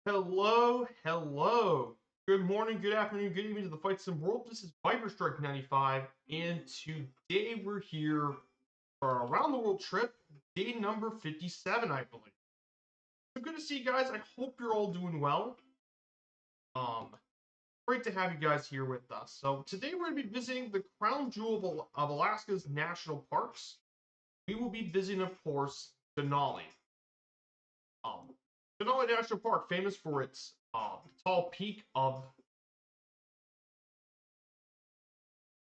Hello, hello. Good morning, good afternoon, good evening to the Fight Sim world. This is Viperstrike 95, and today we're here for our around the world trip, day number 57, I believe. So good to see you guys. I hope you're all doing well. Great to have you guys here with us. So today we're going to be visiting the crown jewel of Alaska's national parks. We will be visiting, of course, Denali. Denali National Park, famous for its tall peak of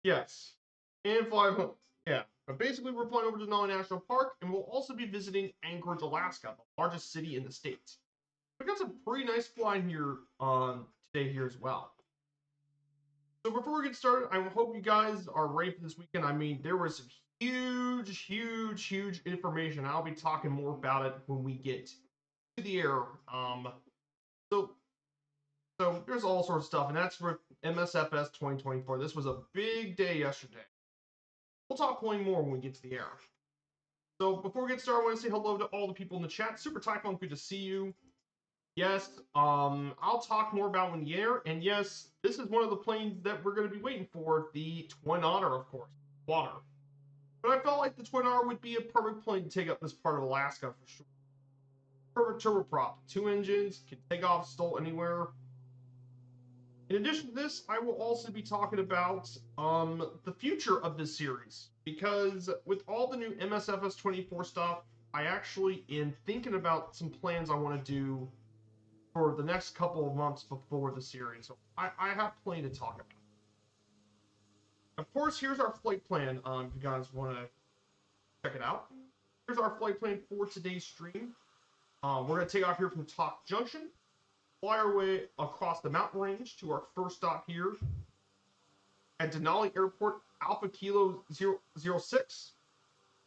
yes. And fly home. Yeah. But basically, we're flying over to Denali National Park, and we'll also be visiting Anchorage, Alaska, the largest city in the state. We got some pretty nice flying here today here as well. So before we get started, I hope you guys are ready for this weekend. I mean, there was some huge information. I'll be talking more about it when we get to the air. So so there's all sorts of stuff, and that's for MSFS 2024. This was a big day yesterday. We'll talk plenty more when we get to the air. So before we get started, I want to say hello to all the people in the chat. Super Typhon, good to see you. Yes, I'll talk more about when the air. And yes, this is one of the planes that we're going to be waiting for, the Twin Otter, of course, water. But I felt like the Twin Otter would be a perfect plane to take up this part of Alaska for sure. Perfect turboprop, 2 engines, can take off, stolt anywhere. In addition to this, I will also be talking about the future of this series, because with all the new MSFS 24 stuff, I actually am thinking about some plans I want to do for the next couple of months before the series. So I have plenty to talk about. Of course, here's our flight plan. If you guys want to check it out, here's our flight plan for today's stream. We're going to take off here from Talk Junction, fly our way across the mountain range to our first stop here at Denali Airport, Alpha Kilo 006,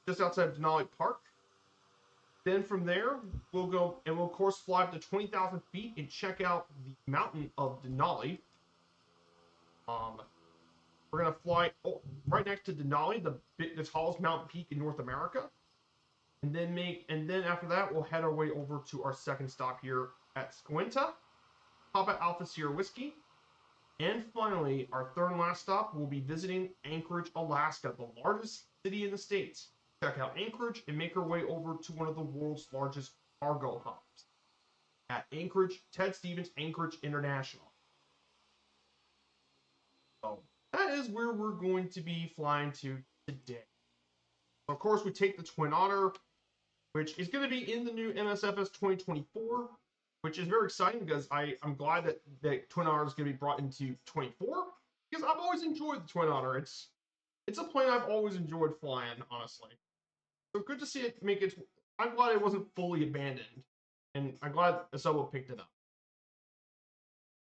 just outside of Denali Park. Then from there, we'll go and we'll of course fly up to 20,000 feet and check out the mountain of Denali. We're gonna fly right next to Denali, the tallest mountain peak in North America, and then after that we'll head our way over to our second stop here at Squinta, Papa Alpha Sierra Whiskey, and finally our third and last stop will be visiting Anchorage, Alaska, the largest city in the States. Check out Anchorage and make our way over to one of the world's largest cargo hubs at Anchorage, Ted Stevens Anchorage International. So that is where we're going to be flying to today. Of course, we take the Twin Otter, which is going to be in the new MSFS 2024, which is very exciting because I'm glad that Twin Otter is going to be brought into 24, because I've always enjoyed the Twin Otter. It's a plane I've always enjoyed flying, honestly. So good to see it make it. I'm glad it wasn't fully abandoned, and I'm glad Asobo picked it up,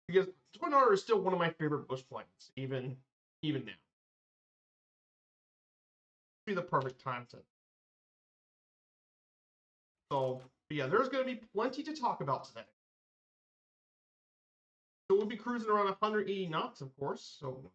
because Twin Otter is still one of my favorite bush planes, even now. Be the perfect time to. So yeah, there's going to be plenty to talk about today. So we'll be cruising around 180 knots, of course. So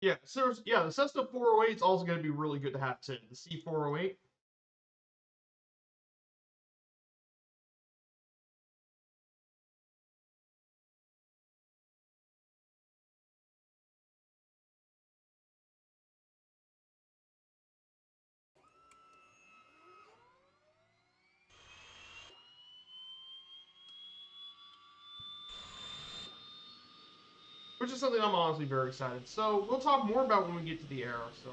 Yeah, so yeah, the Cessna 408 is also going to be really good to have too. The C408. Which is something I'm honestly very excited. So we'll talk more about when we get to the air. So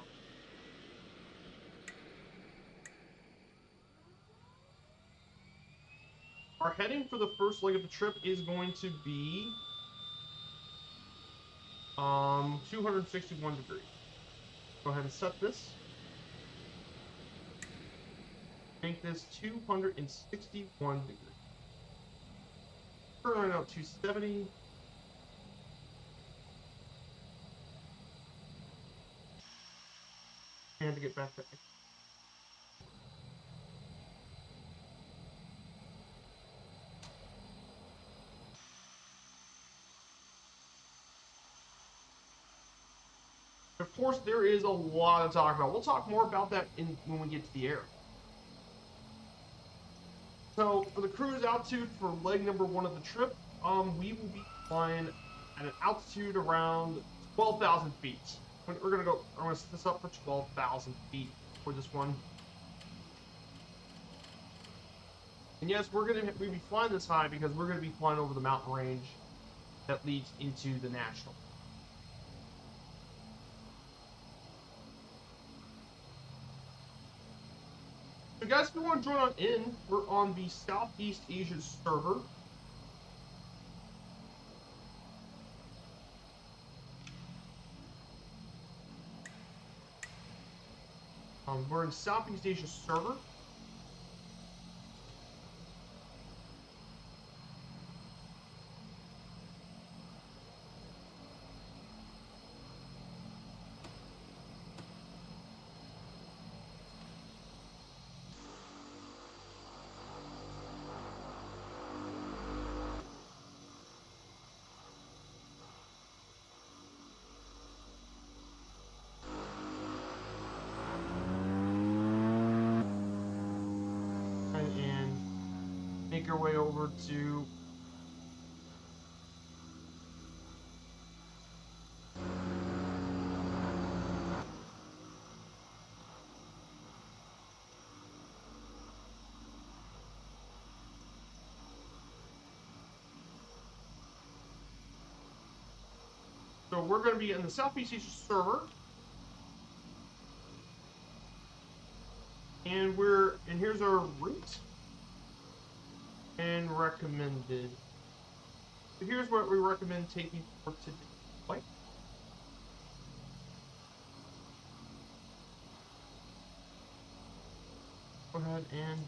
our heading for the first leg of the trip is going to be 261 degrees. Go ahead and set this. Make this 261 degrees. Currently out 270. And to get back to of course, there is a lot to talk about. We'll talk more about that when we get to the air. So for the cruise altitude for leg number 1 of the trip, we will be flying at an altitude around 12,000 feet. I'm gonna set this up for 12,000 feet for this one. And yes, we'll be flying this high because we're gonna be flying over the mountain range that leads into the national. So guys, if you want to join on in, we're on the Southeast Asia server. We're in Southeast Asia server. And make our way over to So we're going to be in the Southeast Asia server. And here's our route and recommended. So here's what we recommend taking for today's flight. Go ahead and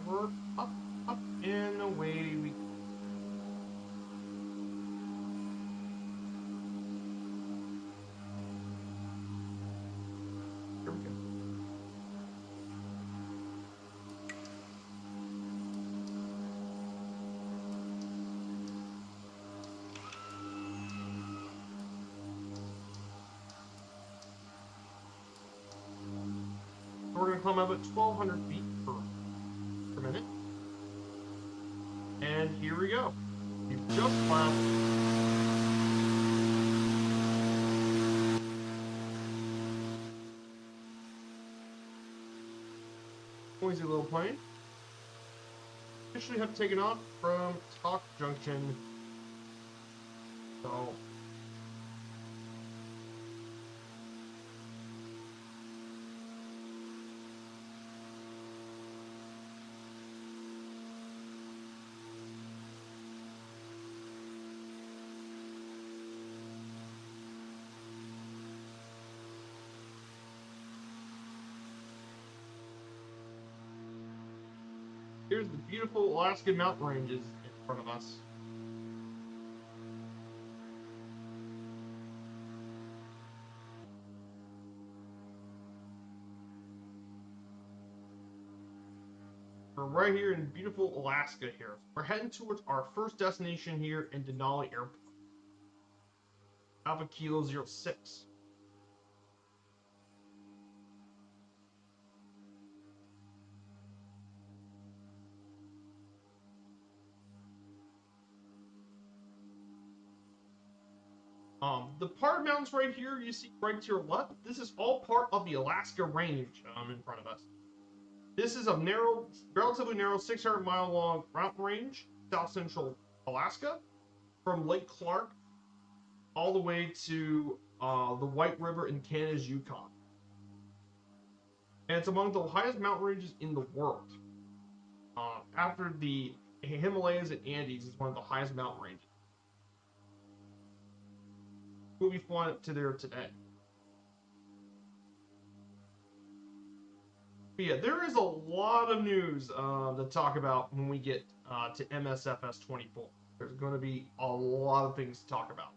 we're up, and away we go. Here we go. So we're going to climb up at 1,200 feet per minute. And here we go. We've just climbed. Noisy little plane. Officially have taken off from Talk Junction. So here's the beautiful Alaskan mountain ranges in front of us. We're right here in beautiful Alaska here. We're heading towards our first destination here in Denali Airport. Alpha Kilo 06. The part of mountains right here you see right to your left, this is all part of the Alaska Range in front of us. This is a narrow, relatively narrow 600-mile long mountain range, south central Alaska, from Lake Clark all the way to the White River in Canada's Yukon. And it's among the highest mountain ranges in the world. After the Himalayas and Andes, it's one of the highest mountain ranges. We'll be flying up to there today. But yeah, there is a lot of news to talk about when we get to MSFS 24. There's going to be a lot of things to talk about.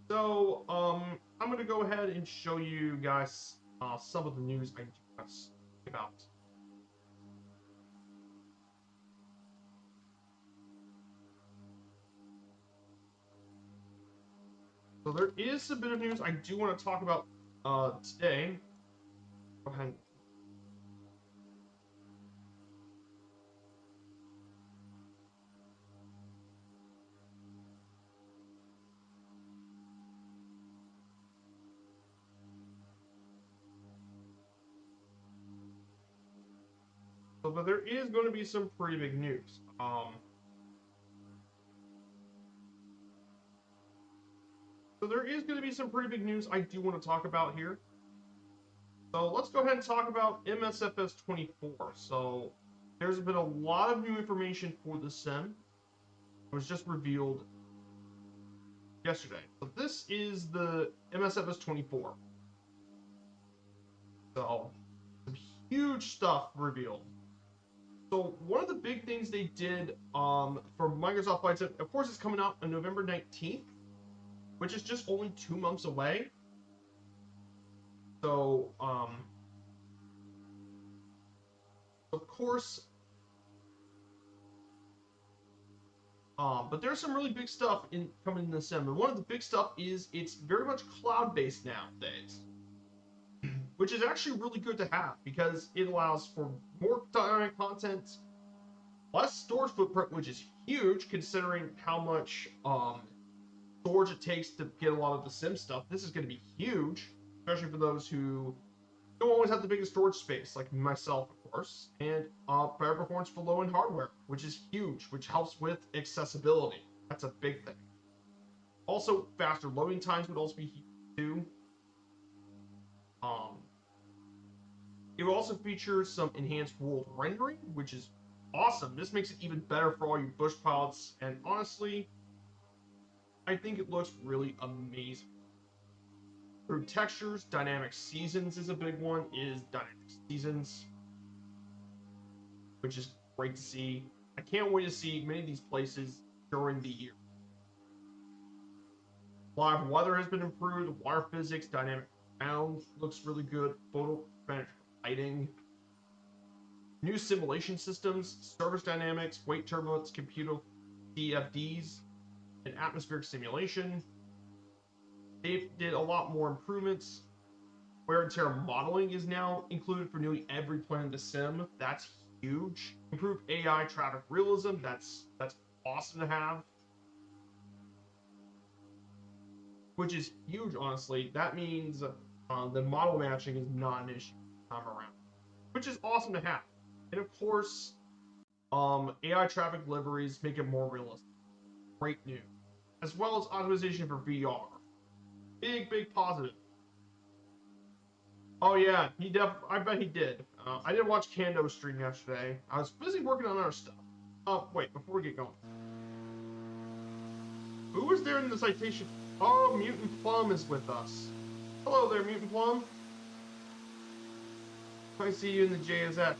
So, I'm going to go ahead and show you guys some of the news I do want to speak about. So there is a bit of news I do want to talk about today. Go ahead. But there is going to be some pretty big news. So there is going to be some pretty big news I do want to talk about here. So let's go ahead and talk about MSFS 24. So there's been a lot of new information for the sim. It was just revealed yesterday. So this is the MSFS 24. So some huge stuff revealed. So one of the big things they did for Microsoft Flight Sim, of course, it's coming out on November 19th, which is just only 2 months away. So, of course, but there's some really big stuff coming in the sim, and one of the big stuff is it's very much cloud-based nowadays, which is actually really good to have because it allows for more dynamic content, less storage footprint, which is huge considering how much storage it takes to get a lot of the sim stuff. This is going to be huge, especially for those who don't always have the biggest storage space, like myself, of course, and better performance for low-end hardware, which is huge, which helps with accessibility. That's a big thing. Also, faster loading times would also be huge too. It will also feature some enhanced world rendering, which is awesome. This makes it even better for all you bush pilots, and honestly, I think it looks really amazing. Through textures, dynamic seasons is a big one, is dynamic seasons, which is great to see. I can't wait to see many of these places during the year. Live weather has been improved, water physics, dynamic ground looks really good, photo lighting, new simulation systems, surface dynamics, weight turbulence, computer DFDs, and atmospheric simulation. They did a lot more improvements. Wear and tear modeling is now included for nearly every plane in the sim. That's huge. Improved AI traffic realism. That's awesome to have. Which is huge, honestly. That means the model matching is not an issue this time around, which is awesome to have. And of course, AI traffic liveries make it more realistic. Great news. As well as optimization for VR. Big positive. Oh yeah, I bet he did. I didn't watch Kando's stream yesterday. I was busy working on other stuff. Oh wait, before we get going, who was there in the citation? Oh, Mutant Plum is with us. Hello there, Mutant Plum. I see you in the JSX.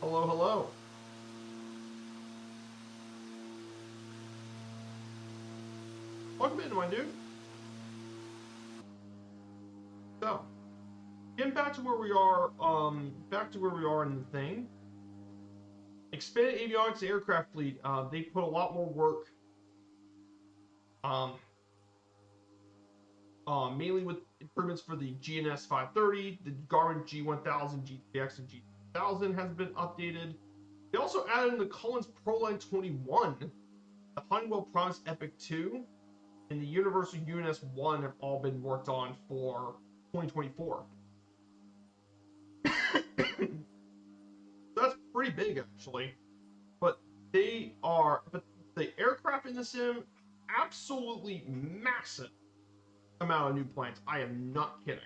Hello. Welcome in, my dude. So, getting back to where we are, in the thing. Expanded avionics aircraft fleet. They put a lot more work, mainly with improvements for the GNS 530, the Garmin G1000, G3X, and G2000 has been updated. They also added in the Collins ProLine 21, the Honeywell Promise Epic 2, and the Universal UNS 1 have all been worked on for 2024. That's pretty big, actually. But the aircraft in the sim, absolutely massive amount of new planes. I am not kidding.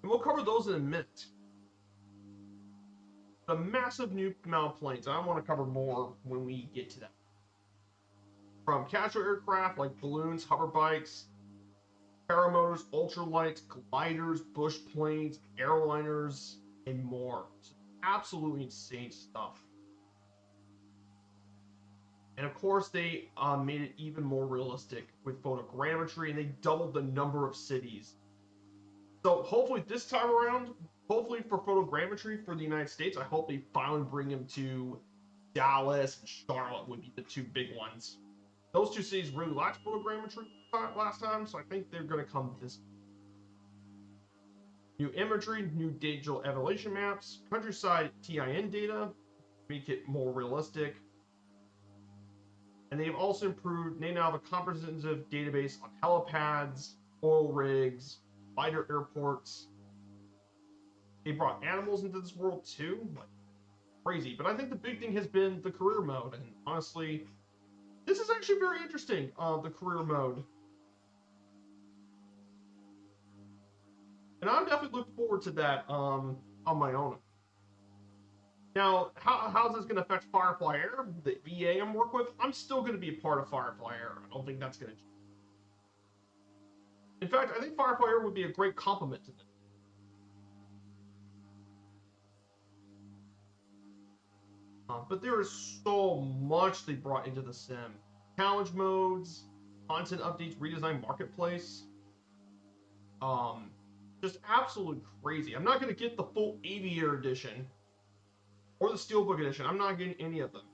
And we'll cover those in a minute. The massive new amount of planes. I want to cover more when we get to that. From casual aircraft like balloons, hover bikes, paramotors, ultralights, gliders, bush planes, airliners, and more. It's absolutely insane stuff. And of course, they made it even more realistic with photogrammetry, and they doubled the number of cities. So hopefully this time around, hopefully for photogrammetry for the United States, I hope they finally bring them to Dallas and Charlotte would be the two big ones. Those two cities really lacked photogrammetry last time, so I think they're going to come this. New imagery, new digital elevation maps, countryside TIN data, make it more realistic. And they've also improved, they now have a comprehensive database on helipads, oil rigs, lighter airports. They brought animals into this world too, like crazy. But I think the big thing has been the career mode, and honestly, this is actually very interesting, the career mode. And I'm definitely looking forward to that on my own. Now, how's this going to affect Firefly Air, the VA I'm working with? I'm still going to be a part of Firefly Air. I don't think that's going to change. In fact, I think Firefly Air would be a great complement to this. But there is so much they brought into the sim. Challenge modes, content updates, redesigned marketplace. Just absolutely crazy. I'm not going to get the full Aviator edition or the Steelbook edition. I'm not getting any of them.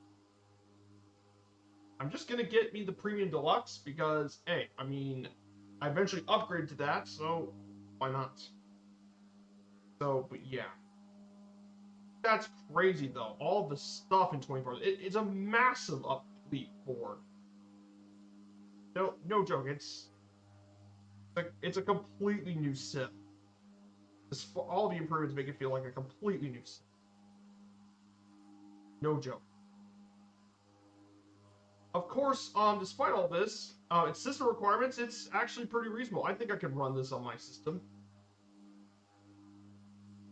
I'm just going to get me the Premium Deluxe because, hey, I mean, I eventually upgraded to that, so why not? So, but yeah. That's crazy, though. All the stuff in 24. It's a massive leap forward. No joke. It's a completely new sim. All the improvements make it feel like a completely new sim. No joke. Of course, despite all this, its system requirements, it's actually pretty reasonable. I think I can run this on my system.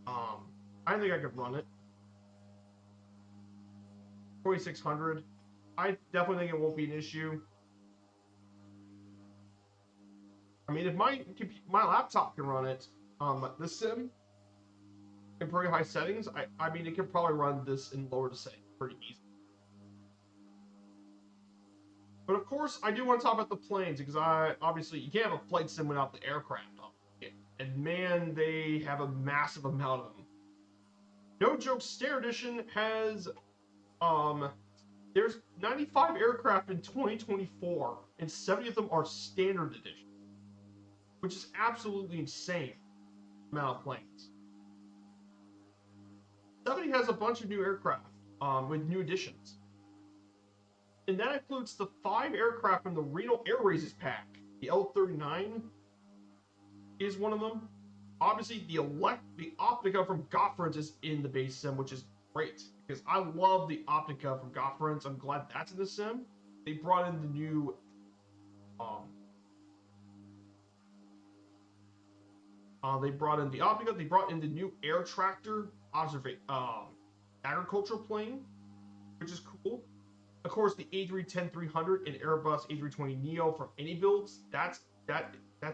I think I could run it. 2600. I definitely think it won't be an issue. I mean, if my laptop can run it, this sim in pretty high settings, I mean, it could probably run this in lower settings pretty easy. But of course, I do want to talk about the planes because obviously you can't have a flight sim without the aircraft. And man, they have a massive amount of them. No joke, Stair Edition has there's 95 aircraft in 2024, and 70 of them are Standard Edition, which is absolutely insane amount of planes. 70 has a bunch of new aircraft with new additions. And that includes the 5 aircraft from the Reno Air Races pack. The L-39 is one of them. Obviously, the Optica from Gottfried's is in the base sim, which is great because I love the Optica from Gottfried's. I'm glad that's in the sim. They brought in the new they brought in the Optica. They brought in the new Air Tractor agricultural plane, which is cool. Of course, the A310-300 and Airbus A320neo from any builds. That's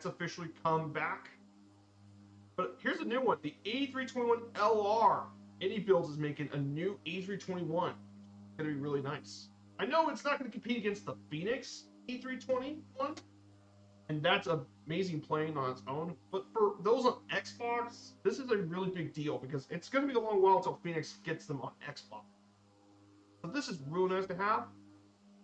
officially come back. But here's a new one: the A321LR. Any builds is making a new A321. It's gonna be really nice. I know it's not gonna compete against the Phoenix A321, and that's an amazing plane on its own. But for those on Xbox, this is a really big deal because it's going to be a long while until Phoenix gets them on Xbox. So this is really nice to have.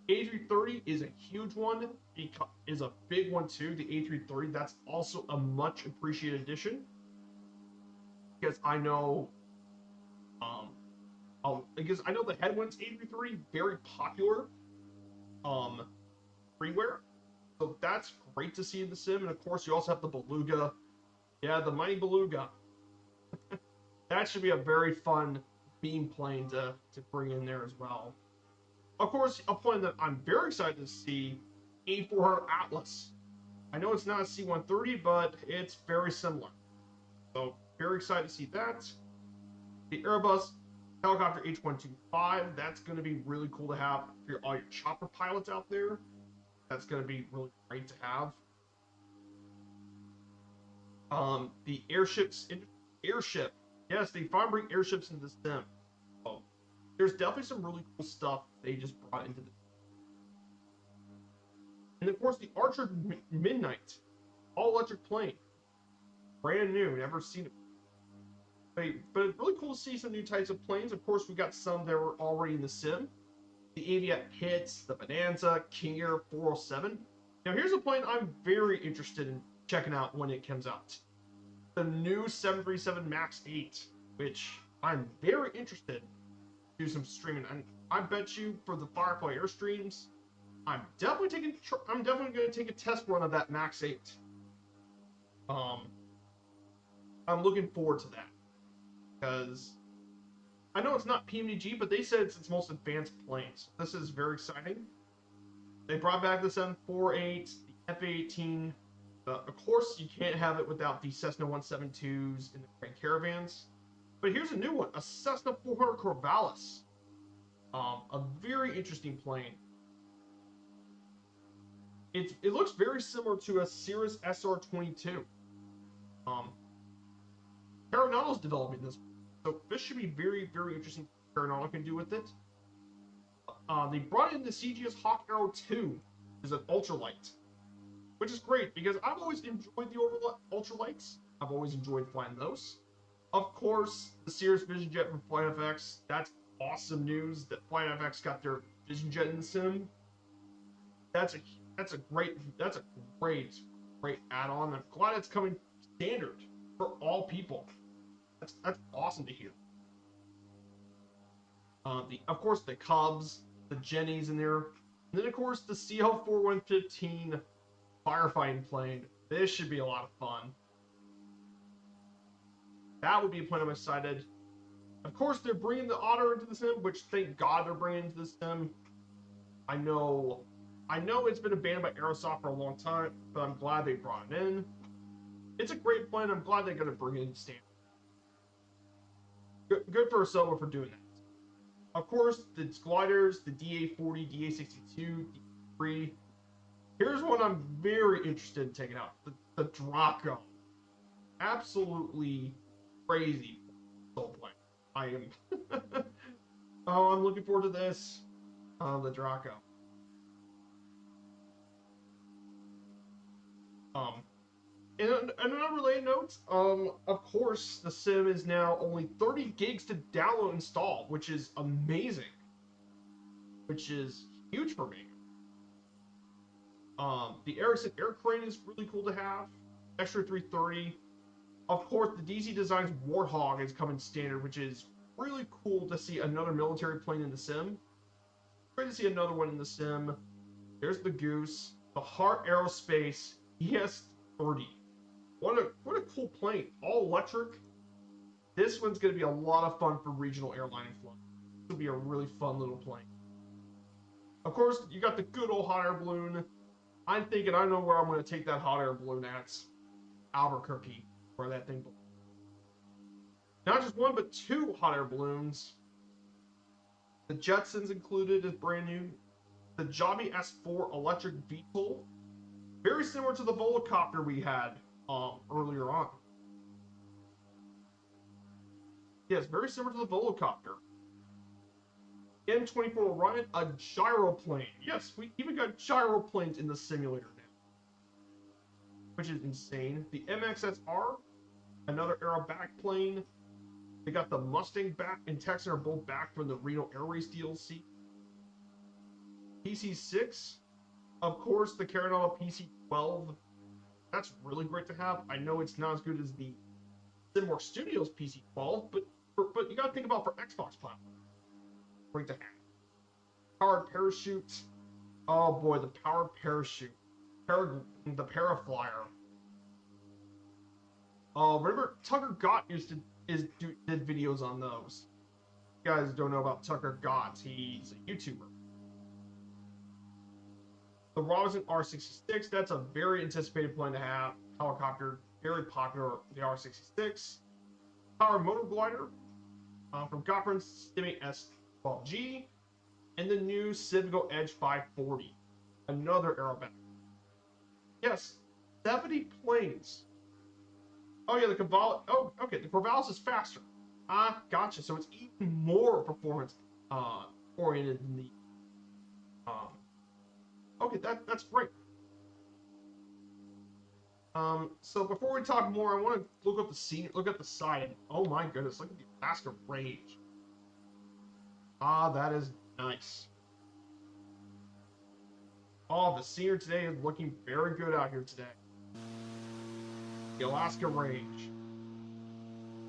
A330 is a huge one. It is a big one too. The A330, that's also a much appreciated addition because I know, the Headwinds A330 very popular, freeware. So that's great to see in the sim. And of course, you also have the Beluga. Yeah, the mighty Beluga. That should be a very fun beam plane to bring in there as well. Of course, a plane that I'm very excited to see, A400 Atlas. I know it's not a C-130, but it's very similar. So, very excited to see that. The Airbus Helicopter H125, that's going to be really cool to have for all your chopper pilots out there. That's going to be really great to have. The airship. Yes, they finally bring airships into the sim. So, there's definitely some really cool stuff they just brought into the. And of course, the Archer Midnight, all-electric plane, brand new, never seen it. But it's really cool to see some new types of planes. Of course, we got some that were already in the sim. The Aviat Hits, the Bonanza, King Air 407. Now, here's a plane I'm very interested in checking out when it comes out. The new 737 MAX 8, which I'm very interested in do some streaming. And I bet you for the Firefly Airstreams, I'm definitely going to take a test run of that MAX 8. I'm looking forward to that because I know it's not PMDG, but they said it's its most advanced plane. So this is very exciting. They brought back the 748, the F-18. Of course, you can't have it without the Cessna 172s and the Grand Caravans. But here's a new one, a Cessna 400 Corvallis. A very interesting plane. It looks very similar to a Cirrus SR-22. Aeronautics developing this, so this should be very, very interesting. What Aeronautics can do with it. They brought in the CGS Hawk Arrow 2 as an ultralight, which is great because I've always enjoyed the ultralights. I've always enjoyed flying those. Of course, the Cirrus Vision Jet from FlightFX. That's awesome news that FlightFX got their Vision Jet in the sim. That's a great add-on. I'm glad it's coming standard for all people. That's awesome to hear. Of course, the Cubs, the Jennies in there, and then of course the CL-4115 firefighting plane. This should be a lot of fun. That would be a plane I'm excited. Of course, they're bringing the Otter into the sim, which thank God they're bringing into the sim. I know it's been abandoned by Aerosoft for a long time, but I'm glad they brought it in. It's a great plane. I'm glad they're going to bring it in standard. Good for Asoba for doing that. Of course, the gliders, the DA-40, DA-62, DA-3. Here's one I'm very interested in taking out. The Draco. Absolutely crazy soul plane. I am. Oh, I'm looking forward to this. The Draco. And another related note, of course, the sim is now only 30 gigs to download and install, which is amazing. Which is huge for me. The Ericsson Air Crane is really cool to have. Extra 330. Of course, the DC Designs Warthog is coming standard, which is really cool to see another military plane in the sim. Great to see another one in the sim. There's the Goose. The Heart Aerospace ES-30. What a cool plane. All electric. This one's going to be a lot of fun for regional airlining flight. This will be a really fun little plane. Of course, you got the good old hot air balloon. I'm thinking I know where I'm going to take that hot air balloon at. Albuquerque, where that thing belongs. Not just one, but two hot air balloons. The Jetsons included is brand new. The Joby S4 electric VTOL. Very similar to the Volocopter we had earlier on. Yes, very similar to the Volocopter. M24 Orion, a gyroplane. Yes, we even got gyroplanes in the simulator now. which is insane. The MXSR, another Aero backplane. They got the Mustang back and Texan are both back from the Reno Air Race DLC. PC6, of course, the Carinata PC12. That's really great to have. I know it's not as good as the Simworks Studios PC12, but you gotta think about for Xbox platform. Great to have. Powered parachute. Oh boy, the powered parachute. The Paraflyer. Oh, remember Tucker Gott did videos on those. You guys don't know about Tucker Gott. He's a YouTuber. The Robinson R66, that's a very anticipated plane to have. Helicopter, very popular, the R66. Power motor glider from Gottfried's Stimming S12G. And the new Civico Edge 540. Another aerobatic. Yes, 70 planes. Oh yeah, the Corvallis. Oh, okay, the Corvallis is faster. Ah, gotcha. So it's even more performance oriented than the okay, that's great. So before we talk more, I want to look up the side. Oh my goodness, look at the Alaska range. Ah, that is nice. Oh, the scenery today is looking very good out here today. The Alaska range.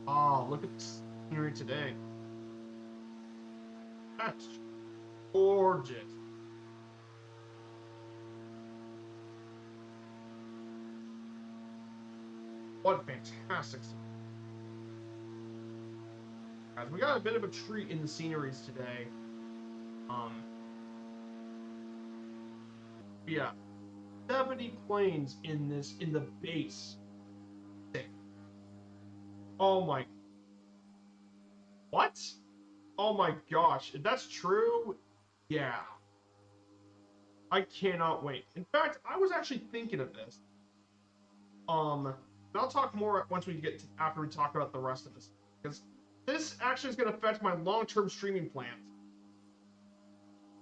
Oh, look at the scenery today. That's gorgeous. What fantastic scenery. Guys, we got a bit of a treat in the sceneries today. Yeah, 70 planes in the base. Oh my. What? Oh my gosh, if that's true, yeah. I cannot wait. In fact, I was actually thinking of this. I'll talk more once we get to, after we talk about the rest of this, because this actually is going to affect my long-term streaming plans.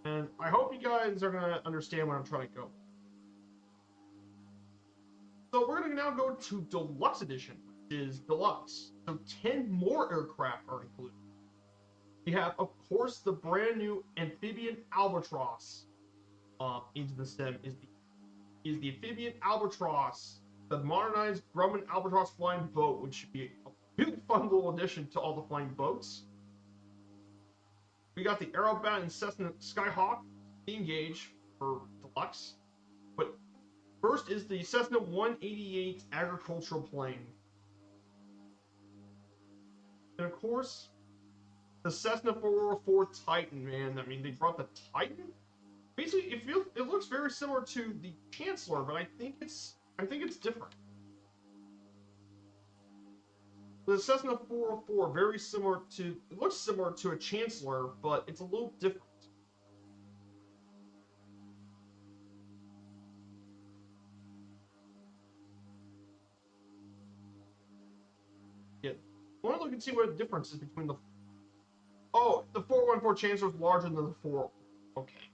And I hope you guys are going to understand where I'm trying to go. So we're going to now go to Deluxe Edition, which is Deluxe. So 10 more aircraft are included. We have, of course, the brand new amphibian Albatross. Into the STEM is the amphibian Albatross, the modernized Grumman Albatross flying boat, which should be a really fun little addition to all the flying boats. We got the Aerobat and Cessna Skyhawk engage for Deluxe. But first is the Cessna 188 agricultural plane. And of course, the Cessna 404 Titan, man. I mean, they brought the Titan. Basically, it looks very similar to the Chancellor, but I think it's different. The Cessna 404 very similar to, it looks similar to a Chancellor, but it's a little different. Yeah, I want to look and see what the difference is between the. Oh, the 414 Chancellor is larger than the 404. Okay.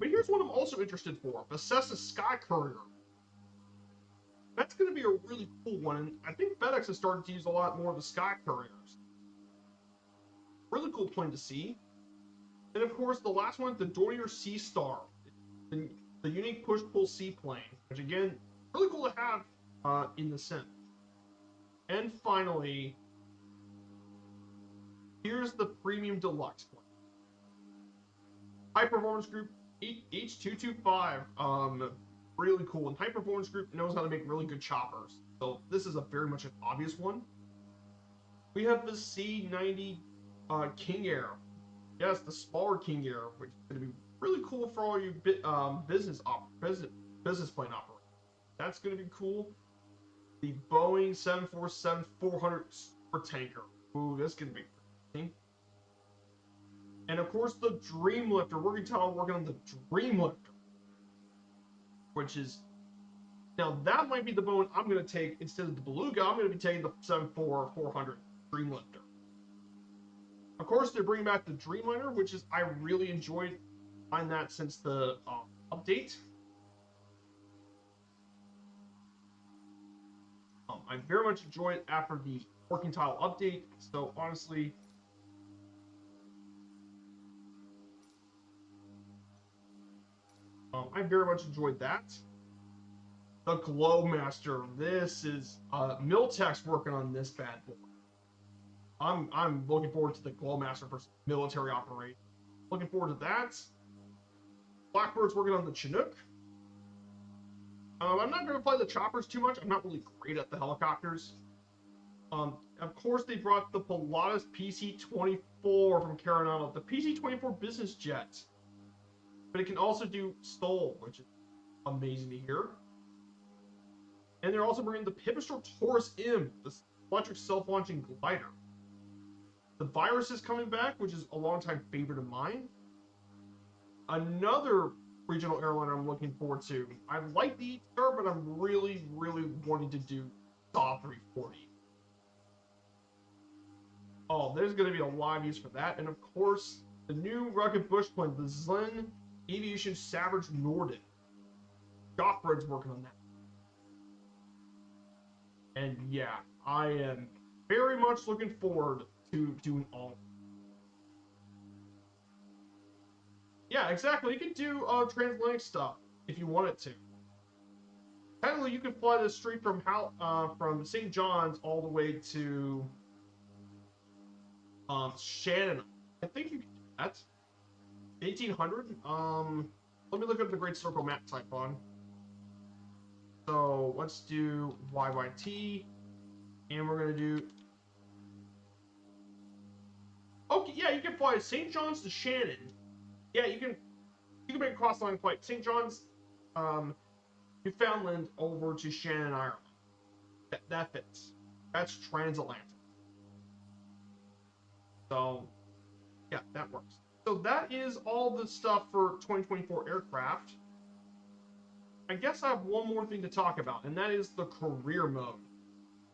But here's what I'm also interested for: the Cessna Sky Courier. That's going to be a really cool one, and I think FedEx has started to use a lot more of the Sky Couriers. Really cool plane to see. And of course, the last one, the Dornier Sea Star, the unique push-pull seaplane, which again, really cool to have in the sim. And finally, here's the Premium Deluxe plane. High Performance Group H225. Really cool. And High Performance Group knows how to make really good choppers. So this is a very much an obvious one. We have the C90 King Air. Yes, the smaller King Air, which is going to be really cool for all you business plane operators. That's going to be cool. The Boeing 747-400 Super Tanker. Ooh, that's going to be interesting. And of course, the Dreamlifter. We're working on the Dreamlifter, which is, now that might be the bone I'm going to take instead of the Beluga. I'm going to be taking the 747-400 Dreamlifter. Of course, they're bringing back the Dreamliner, which is, I really enjoyed finding that since the update. I very much enjoyed it after the working title update. So honestly, I very much enjoyed that. The Glowmaster. This is Miltech's working on this bad boy. I'm looking forward to the Glowmaster for military operation. Looking forward to that. Blackbird's working on the Chinook. I'm not going to play the choppers too much. I'm not really great at the helicopters. Of course, they brought the Pilatus PC-24 from Carinano, the PC-24 business jet. But it can also do STOL, which is amazing to hear. And they're also bringing the Viperstrike Taurus M, the electric self-launching glider. The Virus is coming back, which is a longtime favorite of mine. Another regional airliner I'm looking forward to. I like the ETR, but I'm really, really wanting to do SAW 340. Oh, there's going to be a lot of use for that. And of course, the new rugged bush plane, the Zlin Aviation Savage Norden. Gothbred's working on that. And yeah, I am very much looking forward to doing all of it. Yeah, exactly. You can do transatlantic stuff if you wanted to. Technically, you can fly the street from St. John's all the way to Shannon. I think you can do that. 1800. Let me look up the Great Circle map type on. So let's do YYT, and we're gonna do. Okay, yeah, you can fly St. John's to Shannon. Yeah, you can make a cross-line flight. St. John's, Newfoundland over to Shannon, Ireland. That fits. That's transatlantic. So, yeah, that works. So that is all the stuff for 2024 aircraft. I guess I have one more thing to talk about, and that is the career mode.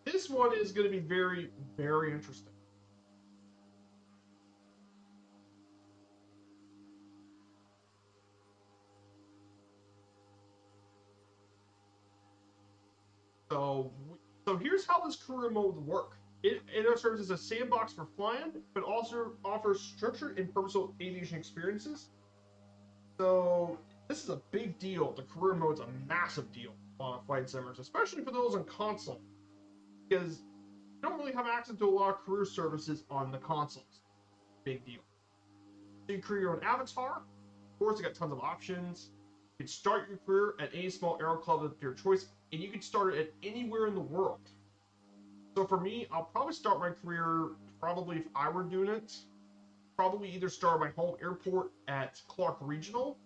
This one is going to be very, very interesting. So here's how this career mode would work. It serves as a sandbox for flying, but also offers structured and purposeful aviation experiences. So this is a big deal. The career mode's a massive deal on flight simmers, especially for those on console, because you don't really have access to a lot of career services on the consoles. Big deal. So you create your own avatar. Of course, you got tons of options. You can start your career at any small aero club of your choice, and you can start it at anywhere in the world. So for me, I'll probably start my career, probably if I were doing it, probably either start my home airport at Clark Regional,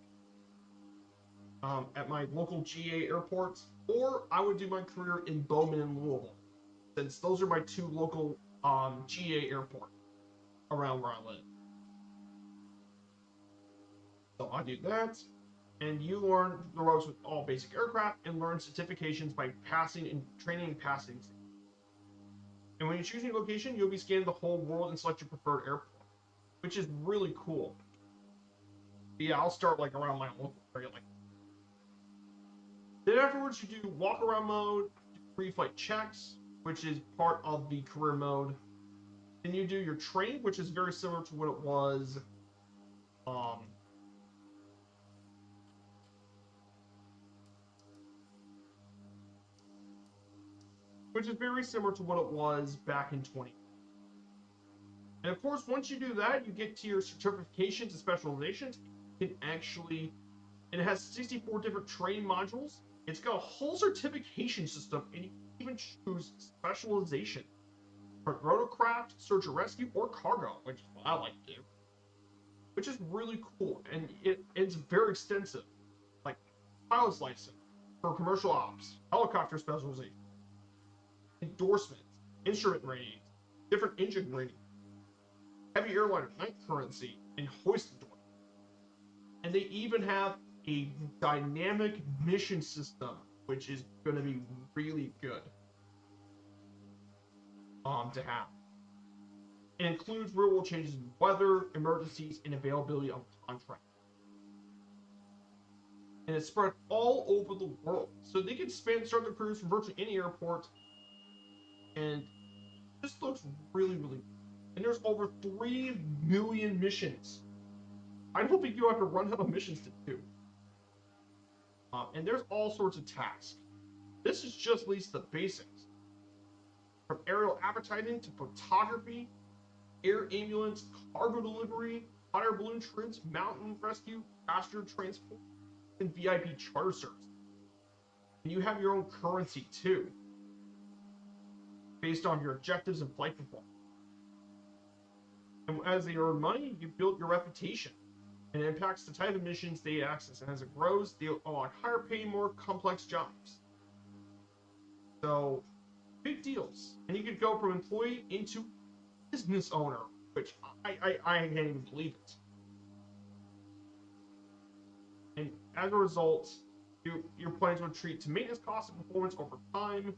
at my local GA airports, or I would do my career in Bowman and Louisville, since those are my two local GA airports around where I live. So I do that, and you learn the ropes with all basic aircraft and learn certifications by passing and training and passing. And when you choose your location, you'll be scanning the whole world and select your preferred airport, which is really cool. But yeah, I'll start like around my local area. Then afterwards, you do walk around mode, pre-flight checks, which is part of the career mode. Then you do your training, which is very similar to what it was. Which is very similar to what it was back in 2020. And of course, once you do that, you get to your certifications and specializations. You can actually, and it has 64 different training modules. It's got a whole certification system, and you can even choose specialization for rotorcraft, search and rescue, or cargo, which is what I like to do. Which is really cool, and it's very extensive. Like pilot's license for commercial ops, helicopter specialization, endorsements, instrument ratings, different engine ratings, heavy airliner, night currency, and hoist endorsement. And they even have a dynamic mission system, which is going to be really good to have. It includes real-world changes in weather, emergencies, and availability of contract. and it's spread all over the world. So they can start their careers from virtually any airport, and this looks really, really good. And there's over 3 million missions. I don't think you'll have to run out of missions to do. And there's all sorts of tasks. This is just at least the basics. From aerial advertising to photography, air ambulance, cargo delivery, hot air balloon trips, mountain rescue, passenger transport, and VIP charter service. And you have your own currency too, based on your objectives and flight performance. And as they earn money, you build your reputation. And it impacts the type of missions they access. And as it grows, they unlock higher paying, more complex jobs. So, big deals. And you could go from employee into business owner, which I can't even believe it. And as a result, your plans would treat to maintenance costs and performance over time.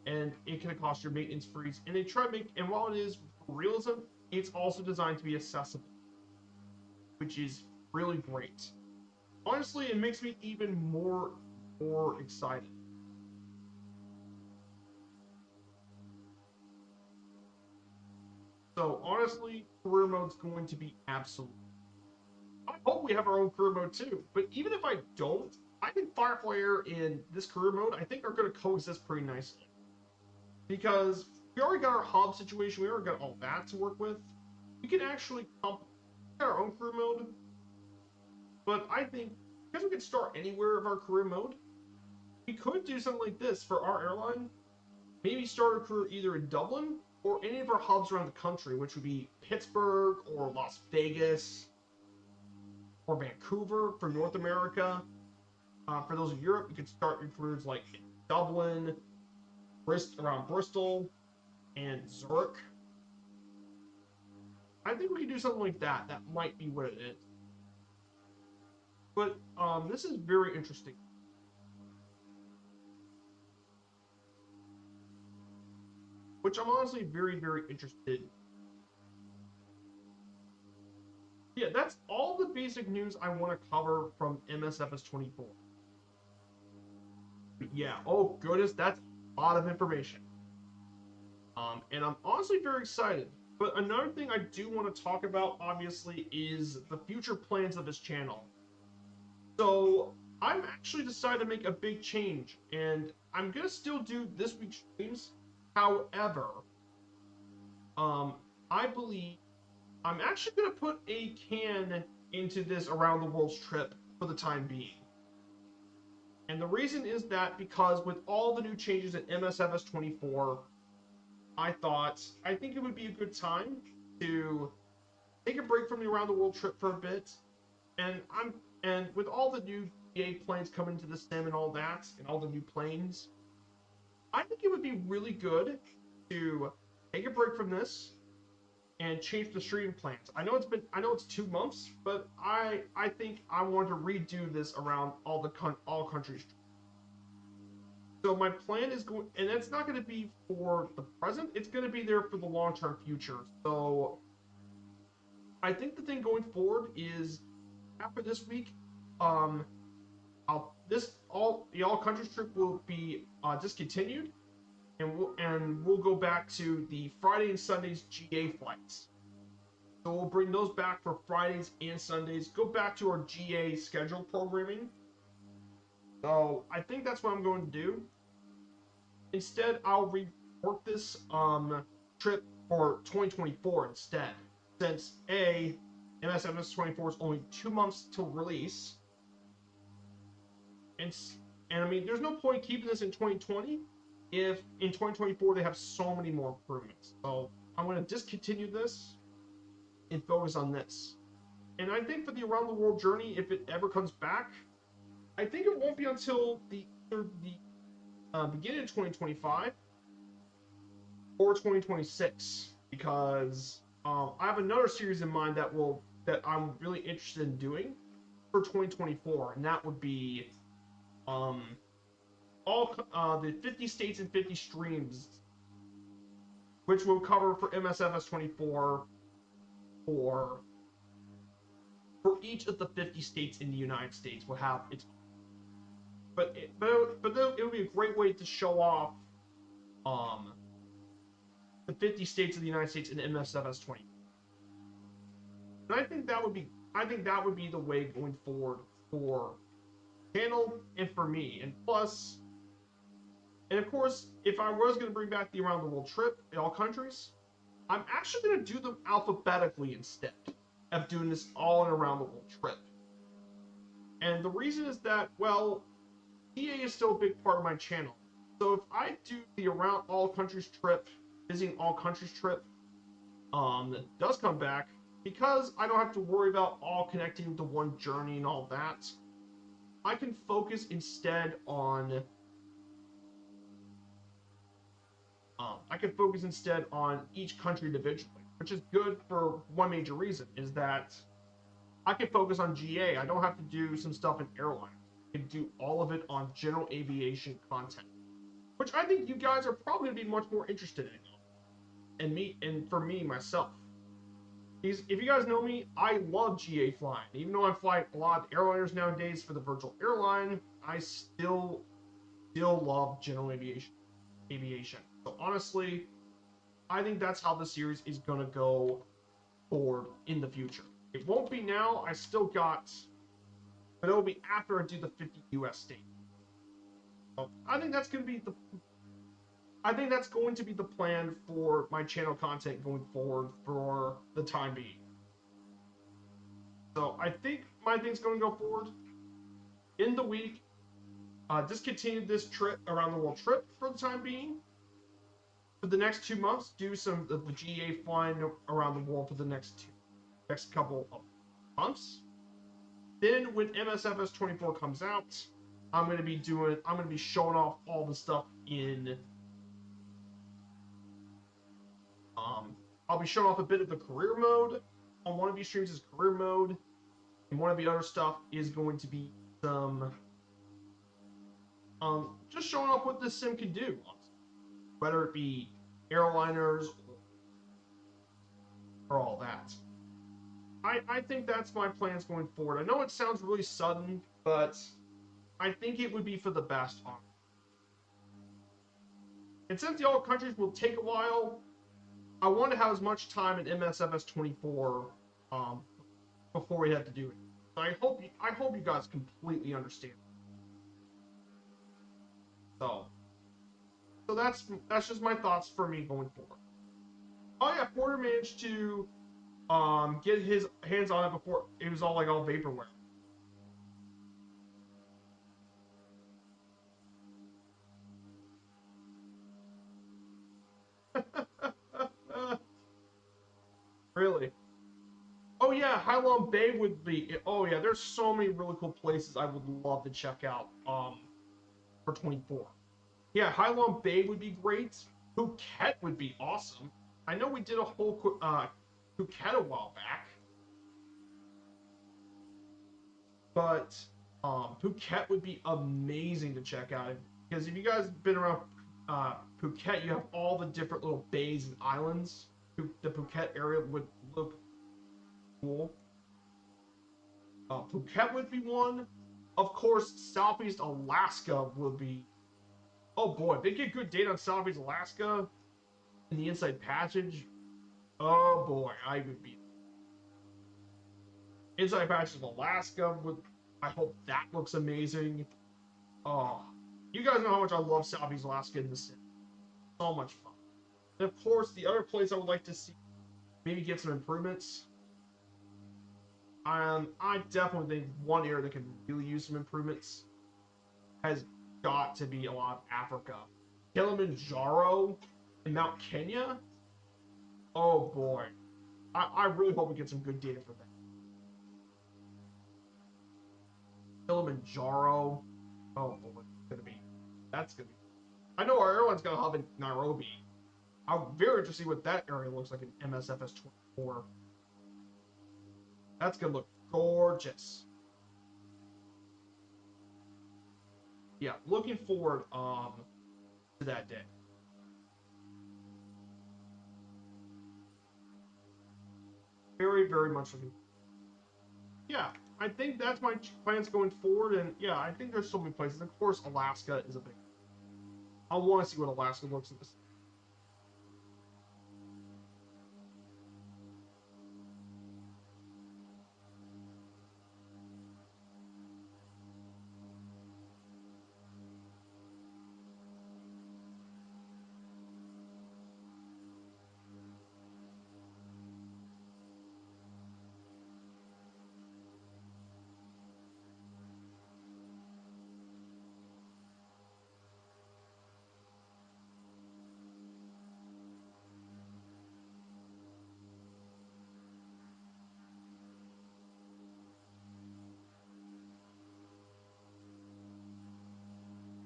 And it can cost your maintenance freeze. And they try to make, and while it is realism, it's also designed to be accessible, which is really great. Honestly, it makes me even more excited. So honestly, career mode's going to be absolute. I hope we have our own career mode too. But even if I don't, I think Firefly Air and this career mode, I think are going to coexist pretty nicely. Because we already got our hub situation, we already got all that to work with. We can actually get our own career mode. But I think, because we can start anywhere of our career mode, we could do something like this for our airline. Maybe start a career either in Dublin or any of our hubs around the country, which would be Pittsburgh or Las Vegas or Vancouver for North America. For those of Europe, you could start your careers like in Dublin, around Bristol, and Zurich. I think we could do something like that. That might be what it is. But this is very interesting. Which I'm honestly very, very interested in. Yeah, that's all the basic news I want to cover from MSFS24. Yeah, oh goodness, that's a lot of information. And I'm honestly very excited. But another thing I do want to talk about, obviously, is the future plans of this channel. So, I'm actually decided to make a big change, and I'm going to still do this week's streams. However, I believe I'm actually going to put a can into this Around the World's trip for the time being. And the reason is that because with all the new changes in MSFS24, I think it would be a good time to take a break from the Around the World trip for a bit. And with all the new GA planes coming to the sim and all that, and all the new planes, I think it would be really good to take a break from this and change the streaming plans. I know it's 2 months, but I think I want to redo this around all countries. So my plan is going, and it's not going to be for the present. It's going to be there for the long-term future. So I think the thing going forward is after this week, the all countries trip will be discontinued, and we'll go back to the Friday and Sundays GA flights. So we'll bring those back for Fridays and Sundays. Go back to our GA schedule programming. So I think that's what I'm going to do. Instead, I'll rework this trip for 2024 instead, since MSFS24 is only 2 months to release, and I mean, there's no point keeping this in 2020 if in 2024 they have so many more improvements. So I'm going to discontinue this and focus on this. And I think for the Around the World journey, if it ever comes back, I think it won't be until the beginning of 2025 or 2026, because I have another series in mind that I'm really interested in doing for 2024, and that would be the 50 states and 50 streams, which will cover for MSFS24 for for each of the 50 states in the United States will have its. But it would be a great way to show off the 50 states of the United States in MSFS 20. And I think that would be the way going forward for channel and for me. And plus, and of course, if I was going to bring back the around the world trip in all countries, I'm actually going to do them alphabetically instead of doing this all in around the world trip. And the reason is that, well, GA is still a big part of my channel. So if I do the around all countries trip, visiting all countries trip, that does come back, because I don't have to worry about all connecting to one journey and all that, I can focus instead on each country individually, which is good for one major reason, is that I can focus on GA. I don't have to do some stuff in airline. I can do all of it on general aviation content, which I think you guys are probably going to be much more interested in. And for me, myself. If you guys know me, I love GA flying. Even though I fly a lot of airliners nowadays for the virtual airline, I still love general aviation. So honestly, I think that's how the series is going to go forward in the future. It won't be now. But it'll be after I do the 50 US states. So I think that's going to be the plan for my channel content going forward for the time being. So I think my thing's going to go forward in the week. Discontinue this trip around the world trip for the time being. For the next 2 months, do some of the GA flying around the world for the next couple of months. Then when MSFS 24 comes out, I'm going to be showing off all the stuff in. I'll be showing off a bit of the career mode on one of these streams is career mode, and one of the other stuff is going to be some just showing off what this sim can do, whether it be airliners or all that. I think that's my plans going forward. I know it sounds really sudden, but I think it would be for the best. And since the all countries will take a while, I want to have as much time in MSFS 24 before we have to do it. So I hope you guys completely understand. So that's just my thoughts for me going forward. Oh yeah, Porter managed to get his hands on it before it was all vaporware. Really? Oh yeah, Hylon Bay would be. Oh yeah, there's so many really cool places I would love to check out for 24. Yeah, Hylon Bay would be great. Phuket would be awesome. I know we did a whole Phuket a while back, but Phuket would be amazing to check out, because if you guys have been around Phuket, you have all the different little bays and islands. The Phuket area would look cool. Phuket would be one. Of course, Southeast Alaska would be. Oh boy, if they get good data on Southeast Alaska in the Inside Passage, oh boy, I would be. Inside Passage of Alaska would. I hope that looks amazing. Oh, you guys know how much I love Southeast Alaska in the city. So much fun. And of course, the other place I would like to see, maybe get some improvements. I definitely think one area that could really use some improvements has got to be a lot of Africa. Kilimanjaro and Mount Kenya. Oh boy, I really hope we get some good data for that. Kilimanjaro. Oh boy, that's gonna be. I know our airline's got a hub in Nairobi. I'm very interested to see what that area looks like in MSFS 24. That's gonna look gorgeous. Yeah, looking forward to that day. Very, very much looking. yeah, I think that's my plans going forward. And yeah, I think there's so many places. Of course, Alaska is a big. I want to see what Alaska looks like.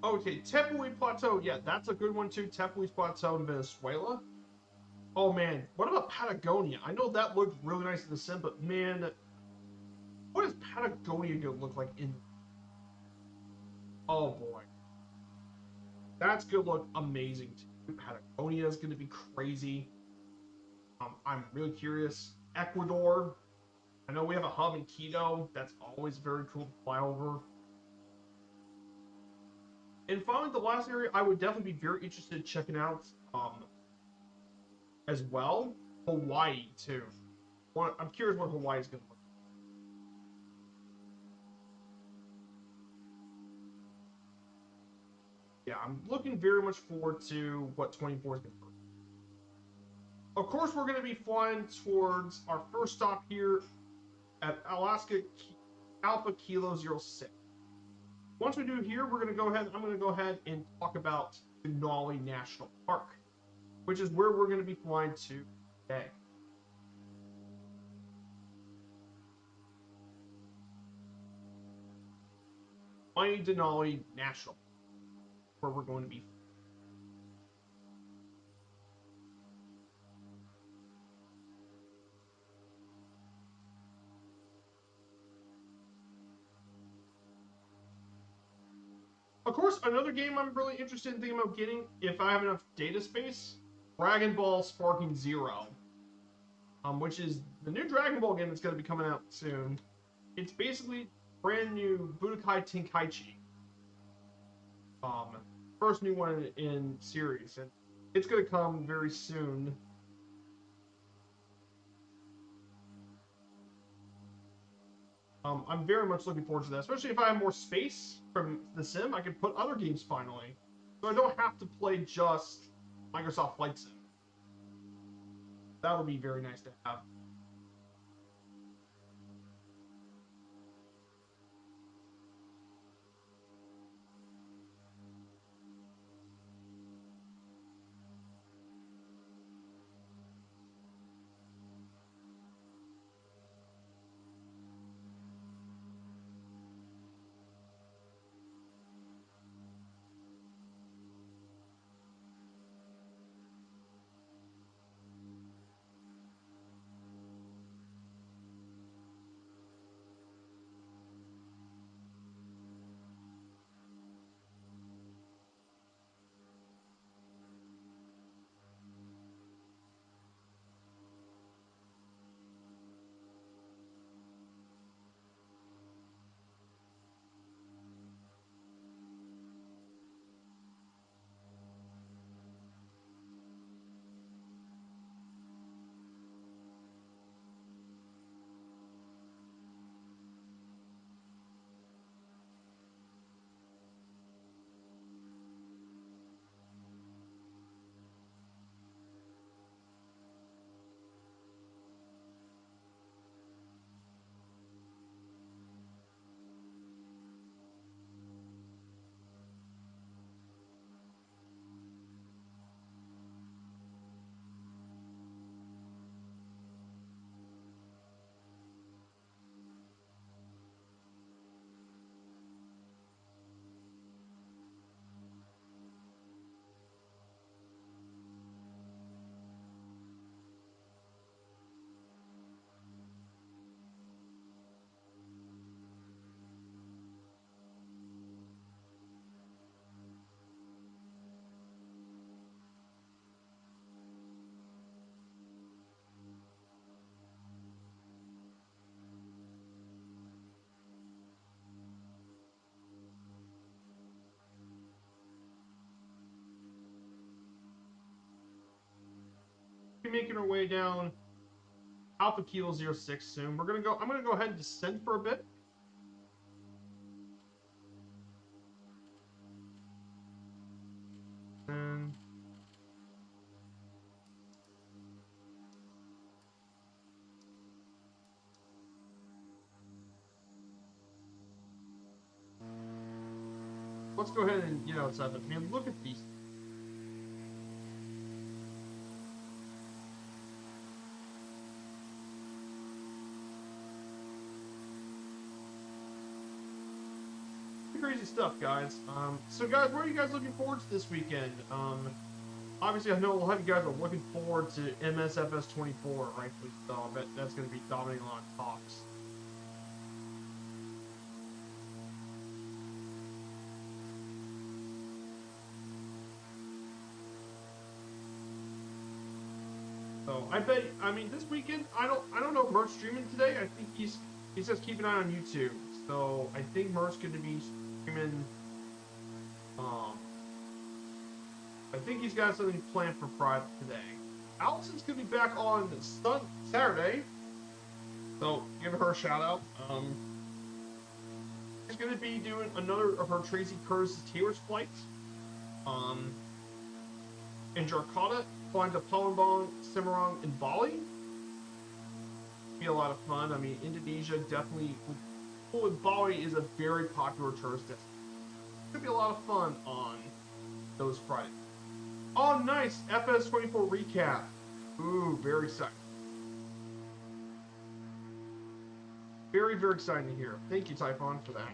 Okay, Tepuy Plateau. Yeah, that's a good one too. Tepuy Plateau in Venezuela. Oh man, what about Patagonia? I know that looked really nice in the sim, but man, what is Patagonia gonna look like in? Oh boy, that's gonna look amazing too. Patagonia is gonna be crazy. I'm really curious. Ecuador. I know we have a hub in Quito. That's always very cool to fly over. And finally, the last area I would definitely be very interested in checking out as well. Hawaii too. I'm curious what Hawaii is gonna look like. Yeah, I'm looking very much forward to what 24 is going to bring. Of course, we're going to be flying towards our first stop here at Alaska Alpha Kilo 06. Once we do here, we're going to go ahead. I'm going to go ahead and talk about Denali National Park, which is where we're going to be flying to today. Miami Denali National, where we're going to be. Of course, another game I'm really interested in thinking about getting, if I have enough data space, Dragon Ball Sparking Zero, which is the new Dragon Ball game that's going to be coming out soon. It's basically brand new Budokai Tenkaichi, um, first new one in series, and it's going to come very soon. I'm very much looking forward to that, especially if I have more space from the sim. I can put other games finally, so I don't have to play just Microsoft Flight Sim. That would be very nice to have. be making our way down Alpha Kilo 06 soon. I'm gonna go ahead and descend for a bit. And let's go ahead and, type it. Man, look at these. Crazy stuff, guys. So guys, what are you guys looking forward to this weekend? Obviously, I know a lot of you guys are looking forward to MSFS 24, rightfully so. I bet that's going to be dominating a lot of talks. So I mean, this weekend, I don't know if Mert's streaming today. I think he says keep an eye on YouTube. So I think Mert's going to be streaming. I think he's got something planned for Friday today. Allison's going to be back on Saturday. So give her a shout out. She's going to be doing another of her Tracy Curtis Taylor's flights. In Jakarta, flying to Palembang, Semarang, and Bali. Be a lot of fun. I mean, Indonesia definitely. Bali is a very popular tourist destination. It's gonna be a lot of fun on those Fridays. Oh, nice! FS24 recap. Ooh, very exciting. Very, very exciting to hear. Thank you, Typhon, for that.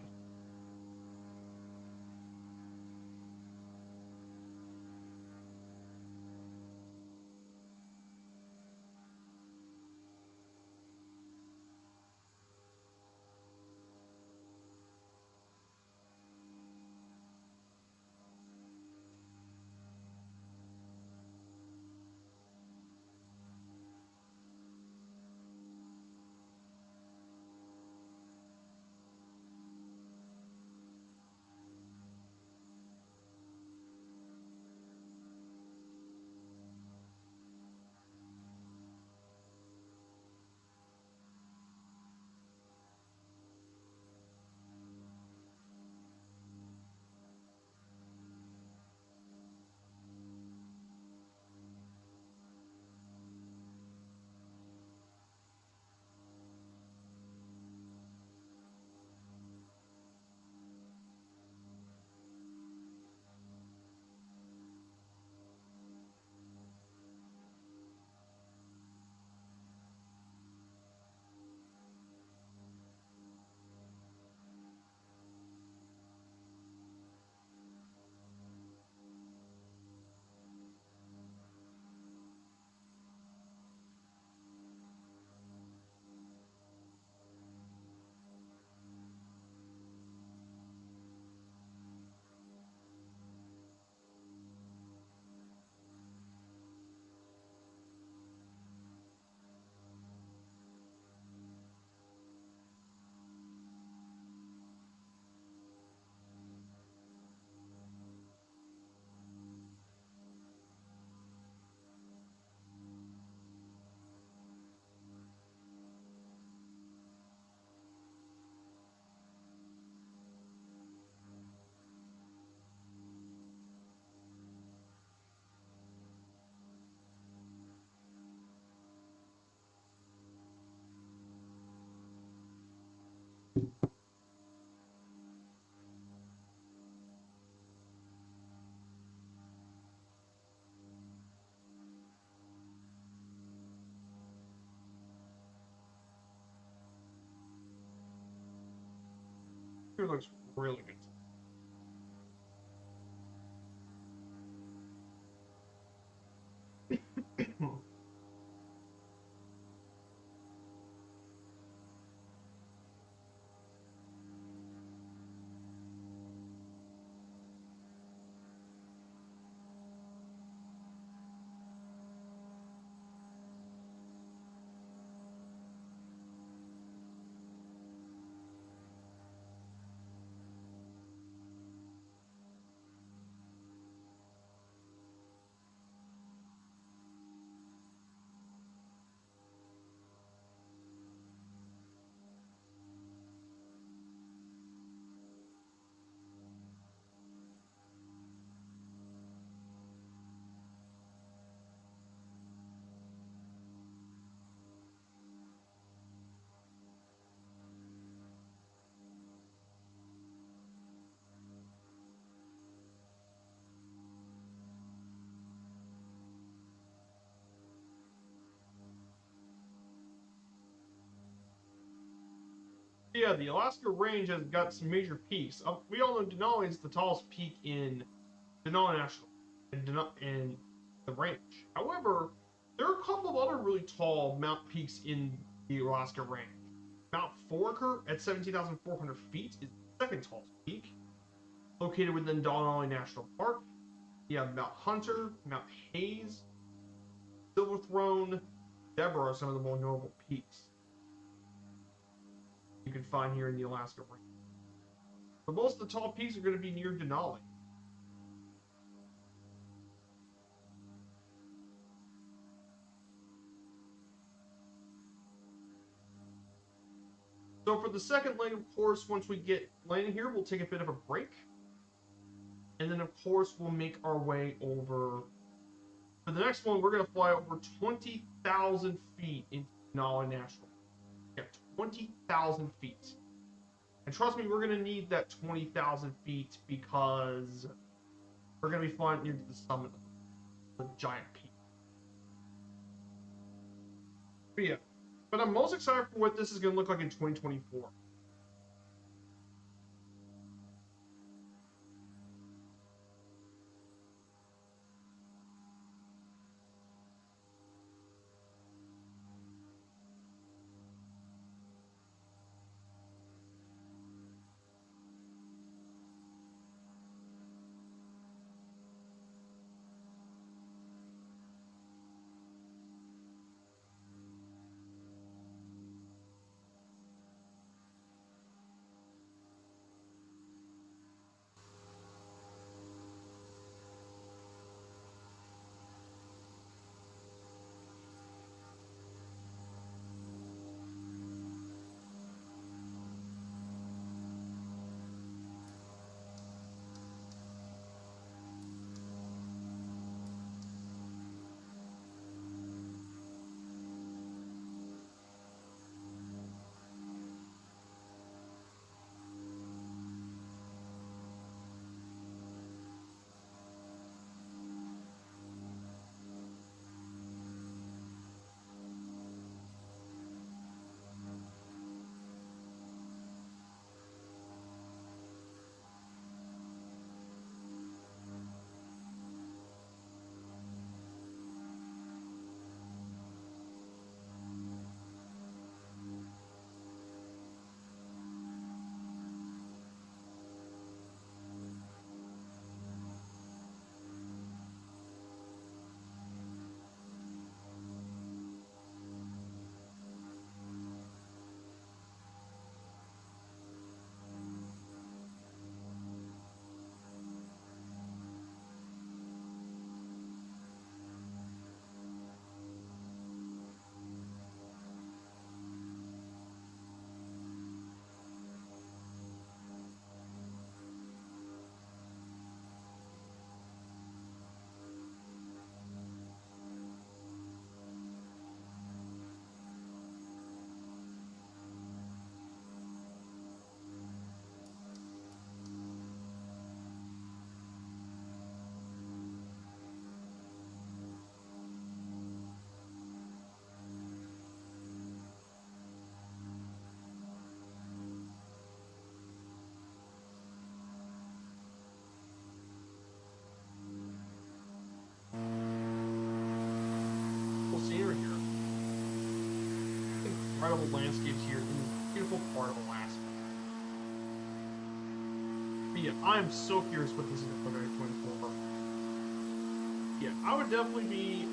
It looks really good. Yeah, the Alaska Range has got some major peaks. We all know Denali is the tallest peak in Denali National in the range. However, there are a couple of other really tall mountain peaks in the Alaska Range. Mount Foraker at 17,400 feet is the second tallest peak, located within Denali National Park. You have Mount Hunter, Mount Hayes, Silver Throne, Deborah are some of the more notable peaks you can find here in the Alaska Range. But most of the tall peaks are going to be near Denali. So for the second leg, of course, once we get landing here, we'll take a bit of a break. And then, of course, we'll make our way over. For the next one, we're going to fly over 20,000 feet into Denali National. Yeah, 20,000 feet. And trust me, we're going to need that 20,000 feet because we're going to be flying near the summit of the giant peak. But yeah, but I'm most excited for what this is going to look like in 2024. Scenery here. Incredible landscapes here in this beautiful part of Alaska. But yeah, I'm so curious what this is going to look like 24. Yeah, I would definitely be,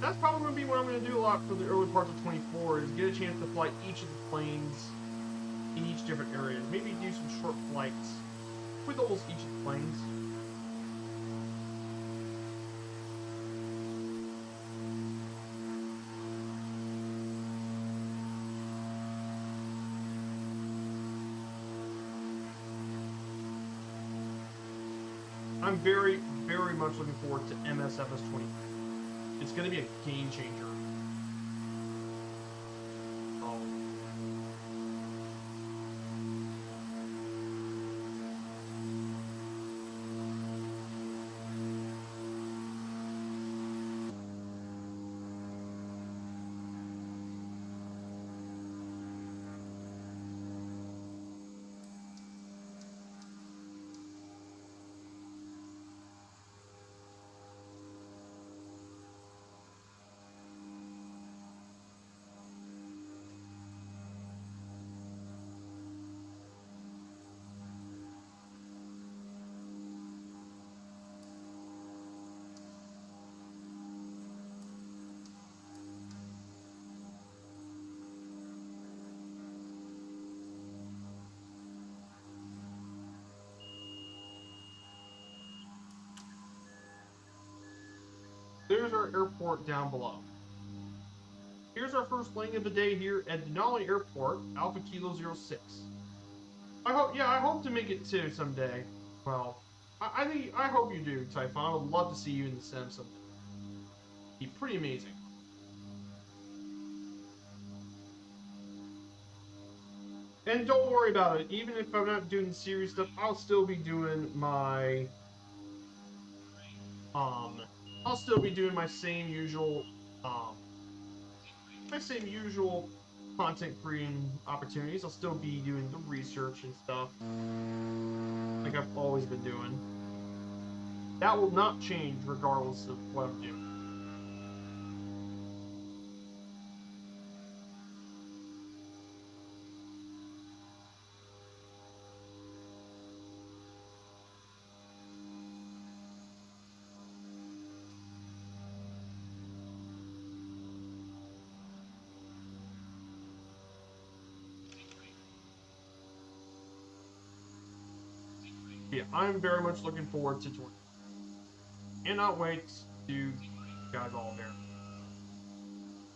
that's probably going to be what I'm going to do a lot for the early parts of 24 is get a chance to fly each of the planes in each different areas. Maybe do some short flights with almost each of the planes. I'm very, very much looking forward to MSFS 20. It's going to be a game changer. here's our airport down below. Here's our first landing of the day here at Denali Airport, Alpha Kilo 06. I hope to make it too someday. Well, I hope you do, Typhon. I would love to see you in the sim someday. It'd be pretty amazing. And don't worry about it. Even if I'm not doing series stuff, I'll still be doing my I'll still be doing my same usual content creating opportunities. I'll still be doing the research and stuff like I've always been doing. That will not change regardless of what I'm doing. Yeah, I'm very much looking forward to 20. Cannot wait to you guys all there.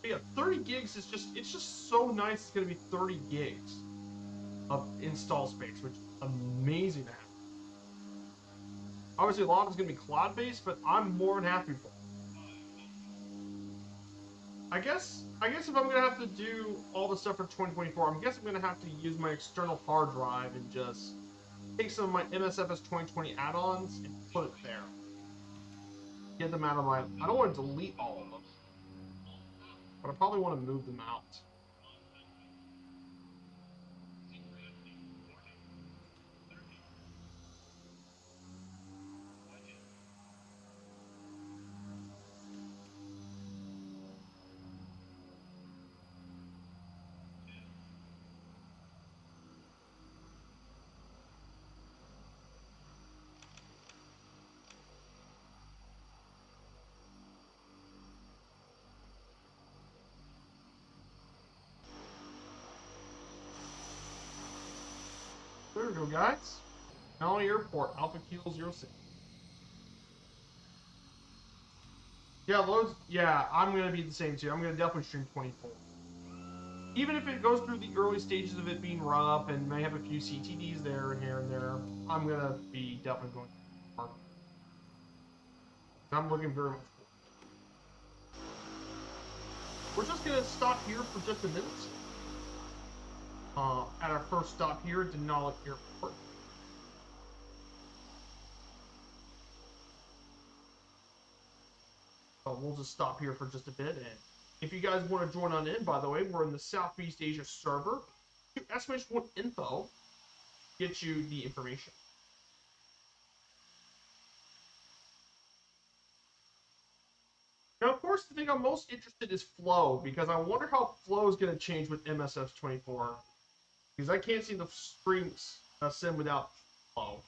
But yeah, 30 gigs is it's just so nice. It's gonna be 30 gigs of install space, which is amazing to have. Obviously, a lot of it's gonna be cloud based, but I'm more than happy for it. I guess if I'm gonna have to do all the stuff for 2024, I'm gonna have to use my external hard drive and just take some of my MSFS 2020 add-ons and put it there. Get them out of my. I don't want to delete all of them, but I probably want to move them out. There we go, guys. Denali Airport, Alpha Kilo 06. Yeah, loads. Yeah, I'm gonna be the same too. I'm gonna definitely stream 24. Even if it goes through the early stages of it being rough and may have a few CTDs there and here and there, I'm gonna be definitely going to. I'm looking very much forward. We're just gonna stop here for just a minute. At our first stop here at Denali Airport. So we'll just stop here for just a bit, and if you guys want to join on in, by the way, we're in the Southeast Asia server. Estimation info get you the information. Now, of course, the thing I'm most interested is flow, because I wonder how flow is going to change with MSF 24. Because I can't see the streams sim without flow.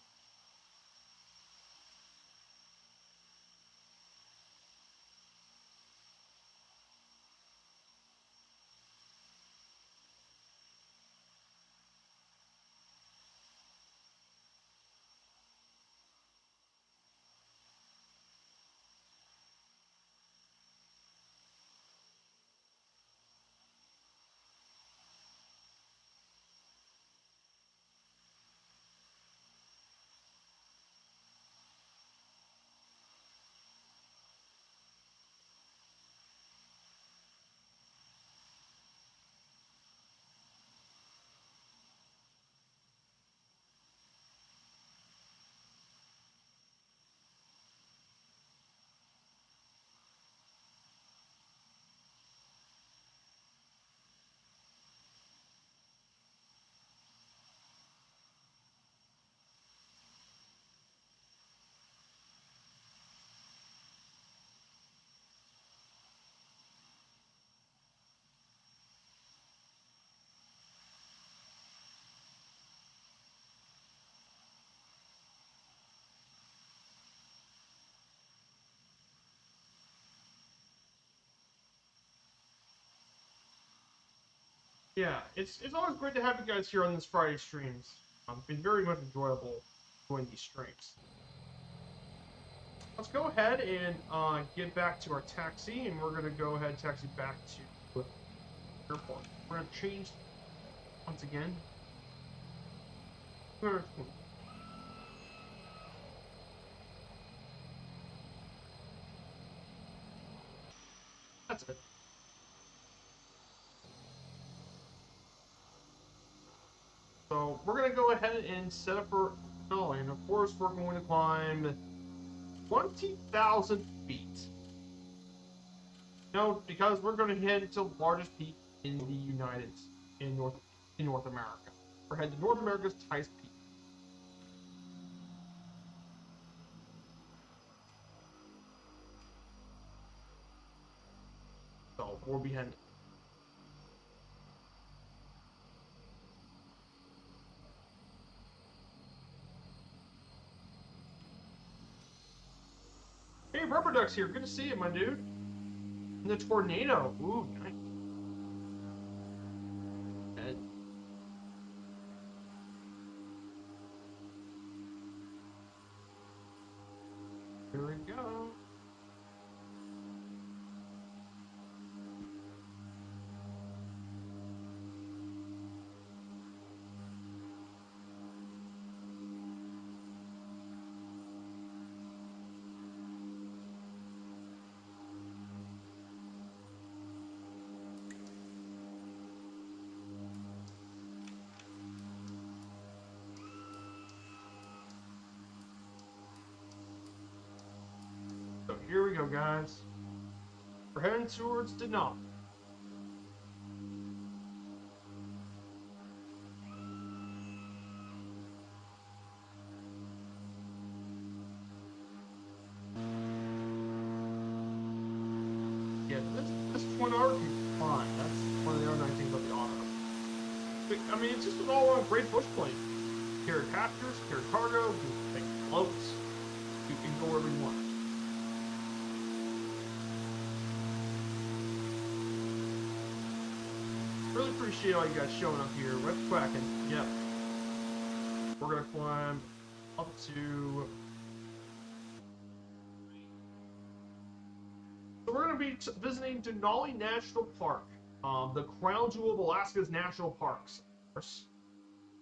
Yeah, it's always great to have you guys here on this Friday streams. It's been very much enjoyable doing these streams. let's go ahead and get back to our taxi, and we're going to go ahead and taxi back to the airport. We're going to change once again. That's it. So we're going to go ahead and set up for Denali, and of course we're going to climb 20,000 feet. No, because we're going to head to the largest peak in the North America. We're heading to North America's highest peak. So we'll be heading. Hey, Rubber Duck's here. Good to see you, my dude. And the tornado. Ooh, nice. Here we go. So here we go, guys. We're heading towards Denali. Yeah, this Twin Otter can fly. That's one of the other nice things about the Otter. I mean, it's just an all-around great bush plane. Carry passengers, carry cargo, you can take floats. You can go wherever you want. Really appreciate all you guys showing up here. What's quacking? Yep. We're gonna climb up to. So we're gonna be visiting Denali National Park, the crown jewel of Alaska's national parks.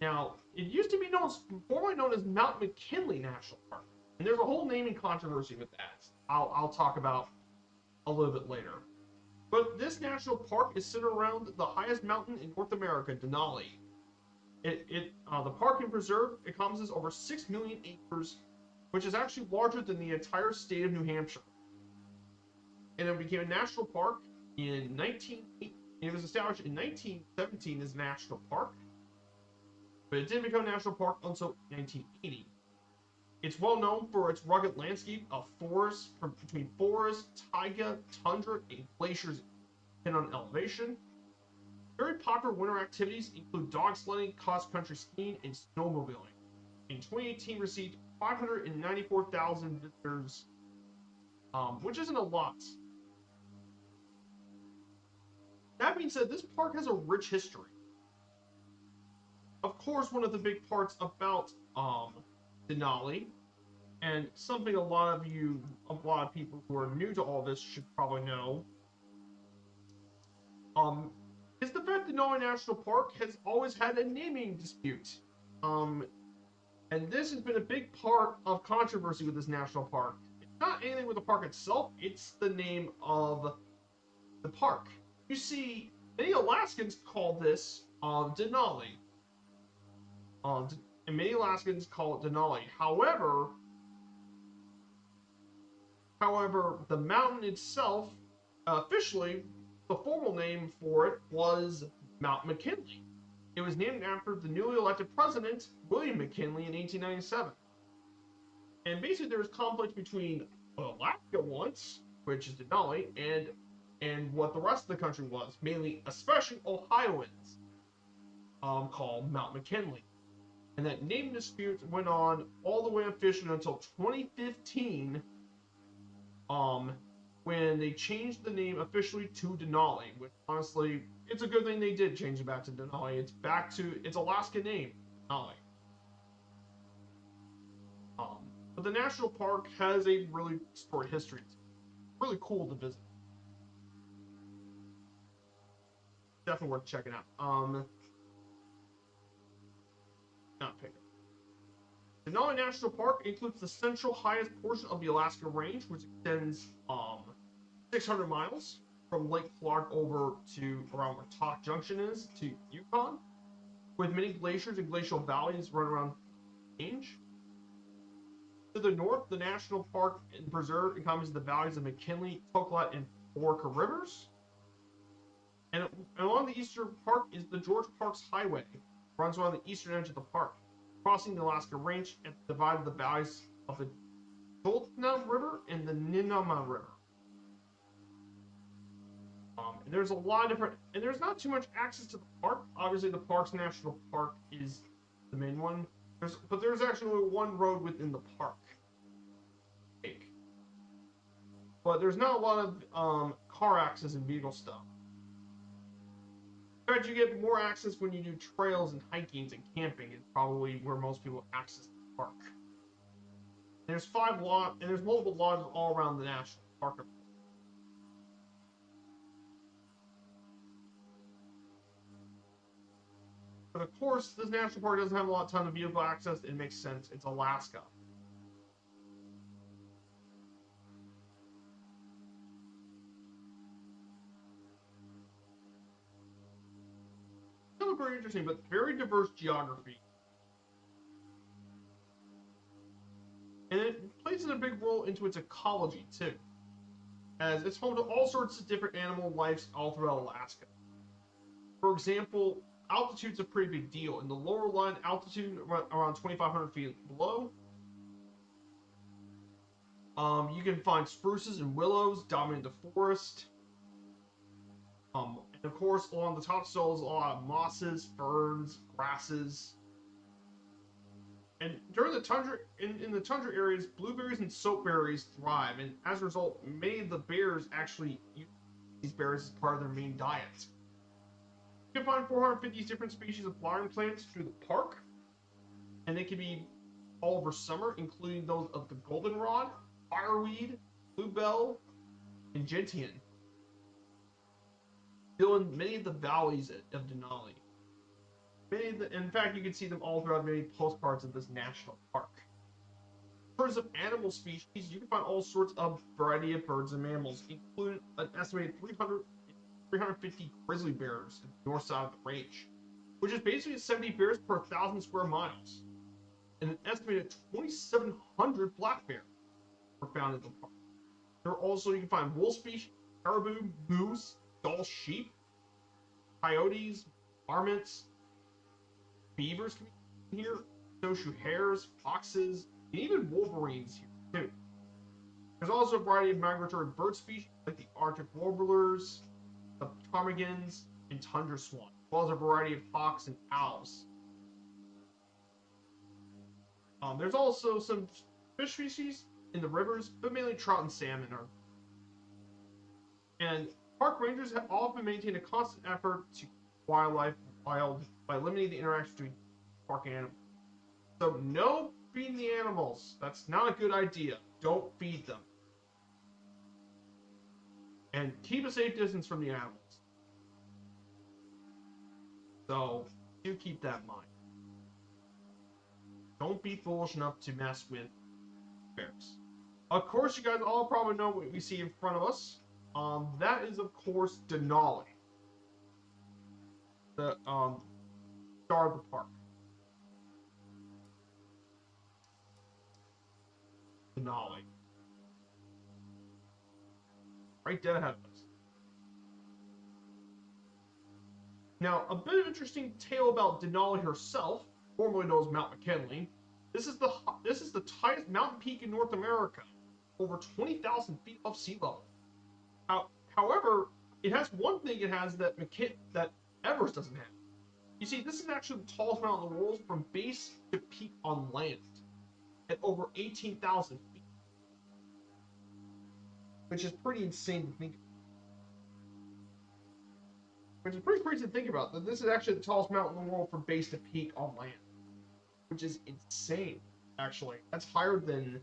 Now, it used to be formerly known as Mount McKinley National Park, and there's a whole naming controversy with that. I'll talk about a little bit later. But this national park is centered around the highest mountain in North America, Denali. The park and preserve encompasses over 6 million acres, which is actually larger than the entire state of New Hampshire. And it became a national park in it was established in 1917 as a national park, but it didn't become a national park until 1980. It's well known for its rugged landscape of forests, between forest, taiga, tundra, and glaciers depending on elevation. Very popular winter activities include dog sledding, cross-country skiing, and snowmobiling. In 2018, received 594,000 visitors, which isn't a lot. That being said, this park has a rich history. Of course, one of the big parts about Denali, and something a lot of people who are new to all this should probably know, is the fact that Denali National Park has always had a naming dispute. And this has been a big part of controversy with this national park. It's not anything with the park itself, it's the name of the park. You see, many Alaskans call this Denali. And many Alaskans call it Denali. However, the mountain itself, officially, the formal name for it was Mount McKinley. It was named after the newly elected president, William McKinley, in 1897. And basically, there was conflict between what Alaska wants, which is Denali, and what the rest of the country was, especially Ohioans, called Mount McKinley. And that name dispute went on all the way officially until 2015, when they changed the name officially to Denali, which honestly, it's a good thing they did change it back to Denali. It's back to its Alaska name, Denali. But the national park has a really storied history. It's really cool to visit. Definitely worth checking out. Not picking. Denali National Park includes the central highest portion of the Alaska Range, which extends 600 miles from Lake Clark over to around where Talk Junction is to Yukon, with many glaciers and glacial valleys run around the range. To the north, the national park and preserve encompasses the valleys of McKinley, Toklat, and Orca rivers. And along the eastern park is the George Parks Highway, runs around the eastern edge of the park, crossing the Alaska Range and dividing the valleys of the Chultna River and the Ninama River. And there's a lot of different, and there's not too much access to the park. Obviously, the Parks National Park is the main one. But there's actually only one road within the park. But there's not a lot of car access and vehicle stuff. In fact, you get more access when you do trails and hikings and camping. It's probably where most people access the park. There's there's multiple lodges all around the national park. But of course, this national park doesn't have a ton of vehicle access. It makes sense. It's Alaska. Still very interesting, but very diverse geography. And it plays a big role into its ecology, too, as it's home to all sorts of different animal lives all throughout Alaska. For example, altitude's a pretty big deal. In the lower line, altitude around 2,500 feet below, you can find spruces and willows dominating the forest. And of course, along the top soil is a lot of mosses, ferns, grasses. And during the tundra, in the tundra areas, blueberries and soapberries thrive, and as a result, many of the bears actually use these berries as part of their main diet. You can find 450 different species of flowering plants through the park, and they can be all over summer, including those of the goldenrod, fireweed, bluebell, and gentian. Still in many of the valleys of Denali. In fact, you can see them all throughout many postcards of this national park. In terms of animal species, you can find all sorts of variety of birds and mammals, including an estimated 350 grizzly bears in the north side of the range, which is basically 70 bears per 1,000 square miles, and an estimated 2,700 black bears were found in the park. There are also, you can find wolf species, caribou, moose, Dall sheep, coyotes, marmots, beavers can be here, snowshoe hares, foxes, and even wolverines here too. There's also a variety of migratory bird species like the Arctic warblers, the ptarmigans, and tundra swan, as well as a variety of hawks and owls. There's also some fish species in the rivers, but mainly trout and salmon are. And park rangers have often maintained a constant effort to keep wildlife wild by limiting the interaction between park animals. So no feeding the animals. That's not a good idea. Don't feed them. And keep a safe distance from the animals. So do keep that in mind. Don't be foolish enough to mess with bears. Of course, you guys all probably know what we see in front of us. That is, of course, Denali. The star of the park. Denali. Right dead ahead of us. Now, a bit of interesting tale about Denali herself, formerly known as Mount McKinley. This is the highest mountain peak in North America, over 20,000 feet above sea level. However, it has one thing it has that Everest doesn't have. You see, this is actually the tallest mountain in the world from base to peak on land, at over 18,000 feet, which is pretty insane to think about. Which is pretty crazy to think about, that this is actually the tallest mountain in the world from base to peak on land, which is insane, actually. That's higher than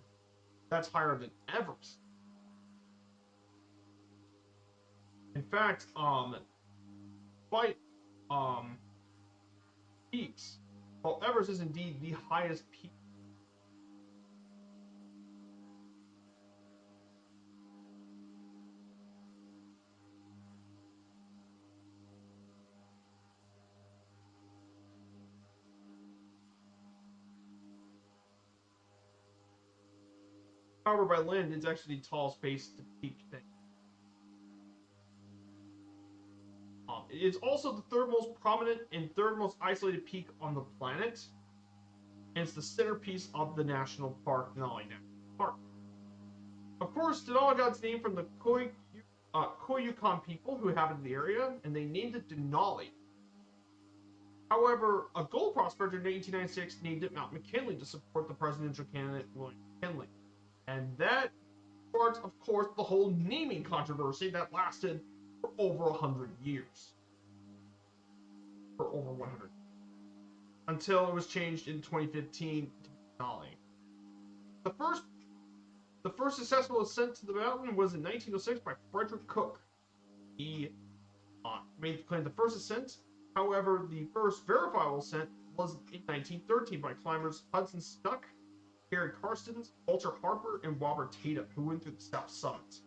That's higher than Everest. In fact, despite peaks, while Everest is indeed the highest peak. However, by land, it's actually the tallest base to peak thing. It's also the third most prominent and third most isolated peak on the planet. And it's the centerpiece of the national park, Denali National Park. Of course, Denali got its name from the Koyukon people who inhabited the area, and they named it Denali. However, a gold prospector in 1896 named it Mount McKinley to support the presidential candidate William McKinley. And that sparked, of course, the whole naming controversy that lasted for over 100 years. For over 100. Until it was changed in 2015 to Denali. The first successful ascent to the mountain was in 1906 by Frederick Cook. He made the claim the first ascent. However, the first verifiable ascent was in 1913 by climbers Hudson Stuck, Harry Karstens, Walter Harper, and Robert Tatum, who went through the South Summit.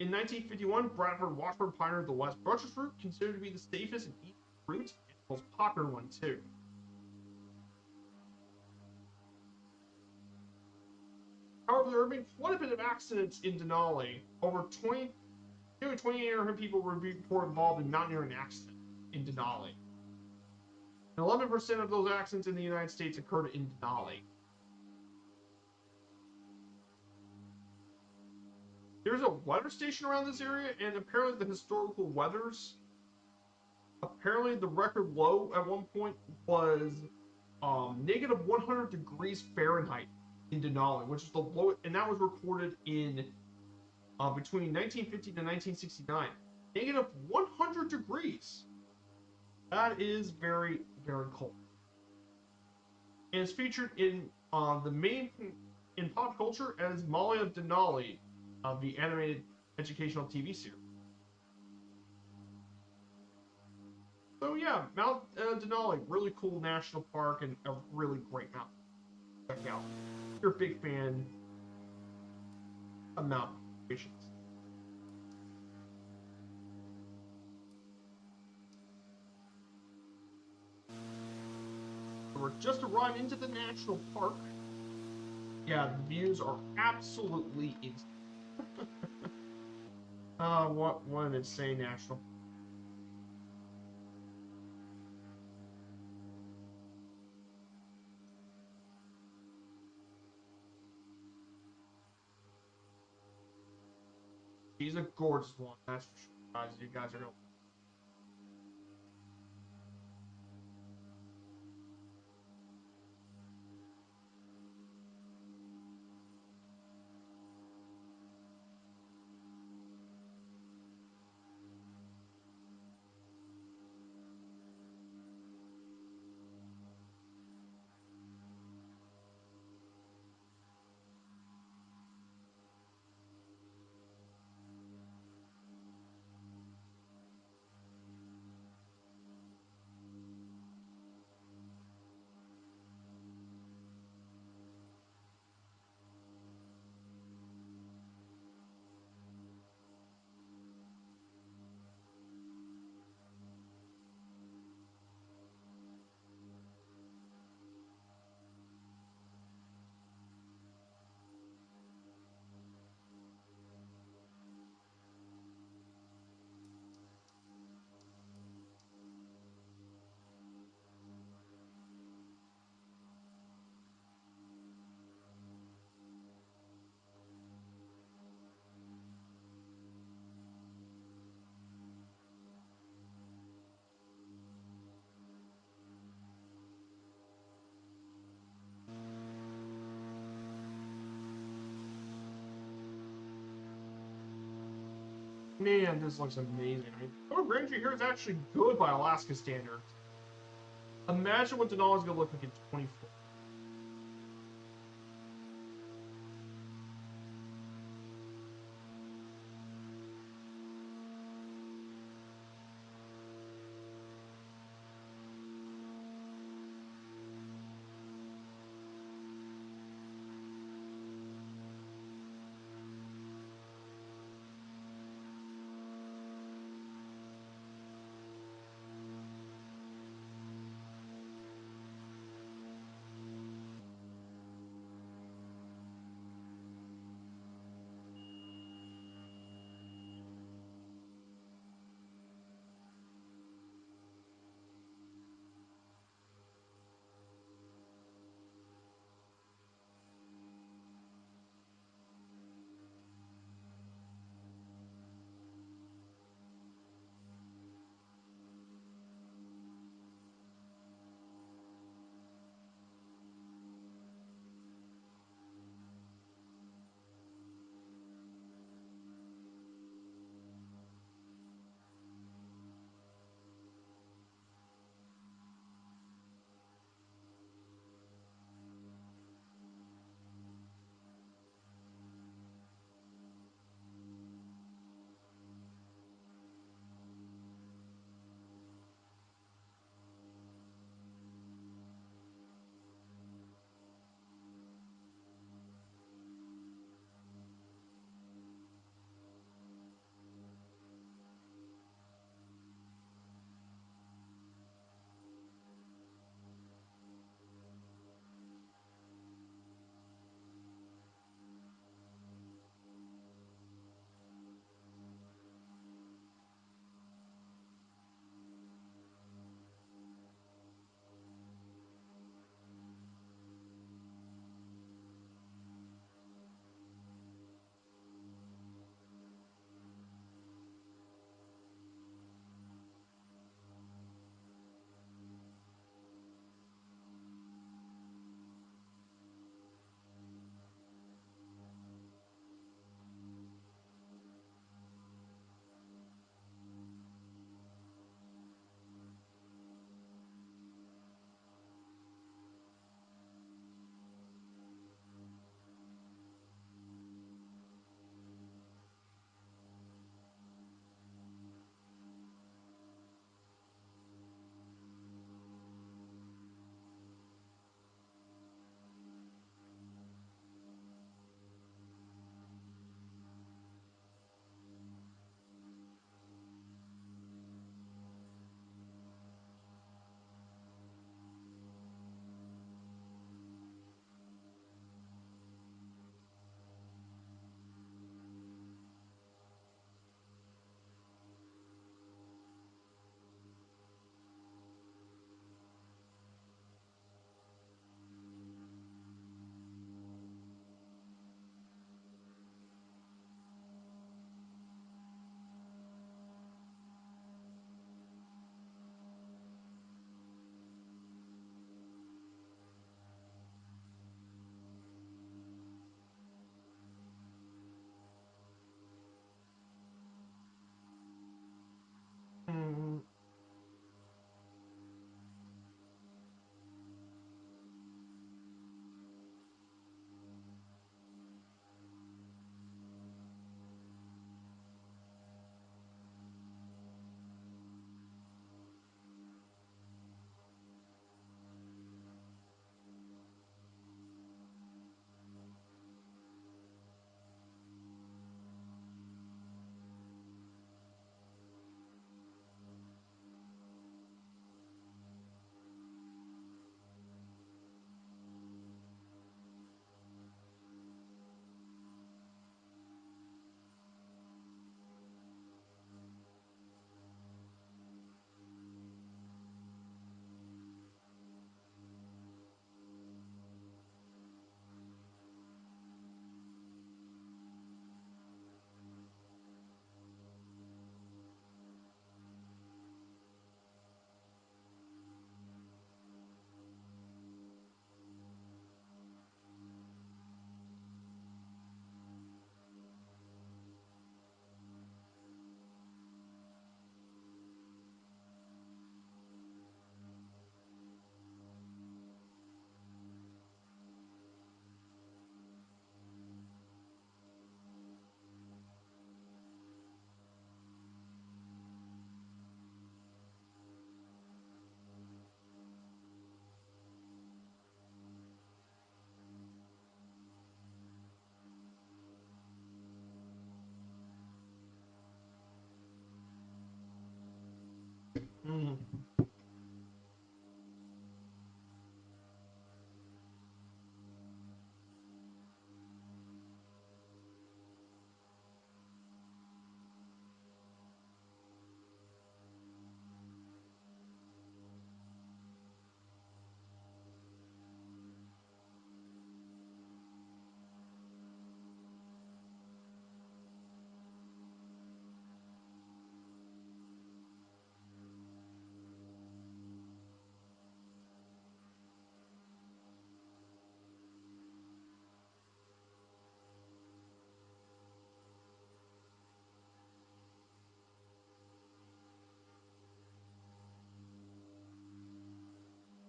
In 1951, Bradford Washburn pioneered the West Buttress route, considered to be the safest and easiest route, and the most popular one too. However, there have been quite a bit of accidents in Denali. Nearly 2,800 people were reported involved in mountaineering accidents in Denali. And 11% of those accidents in the United States occurred in Denali. There's a weather station around this area, and apparently the historical weathers. Apparently, the record low at one point was negative 100 degrees Fahrenheit in Denali, which is the lowest, and that was recorded in between 1950 to 1969. Negative 100 degrees. That is very, very cold. And it's featured in in pop culture as Molly of Denali, the animated educational TV series. So yeah, Mount Denali, really cool national park and a really great mountain. Check out. If you're a big fan of mountain stations. We're just arriving into the national park. Yeah, the views are absolutely insane. What an insane national. She's a gorgeous one, that's for sure, guys. You guys are gonna. Man, this looks amazing. I mean, Fort Granger here is actually good by Alaska standards. Imagine what Denali is going to look like in 24.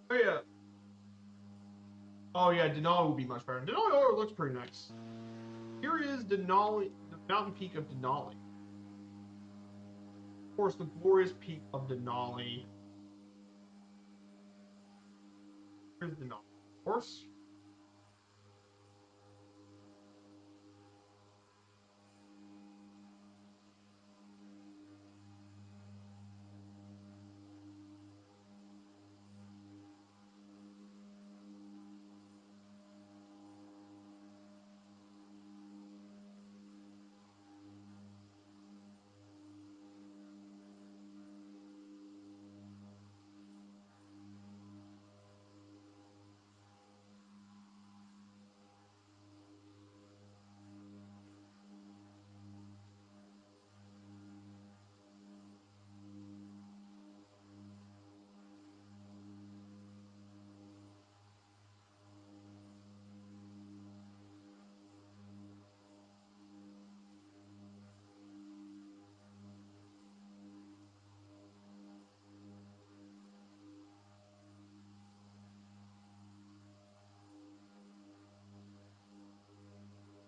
Oh yeah. Oh yeah, Denali would be much better. Denali already looks pretty nice. Here is Denali, the mountain peak of Denali. Of course, the glorious peak of Denali. Here's Denali, of course.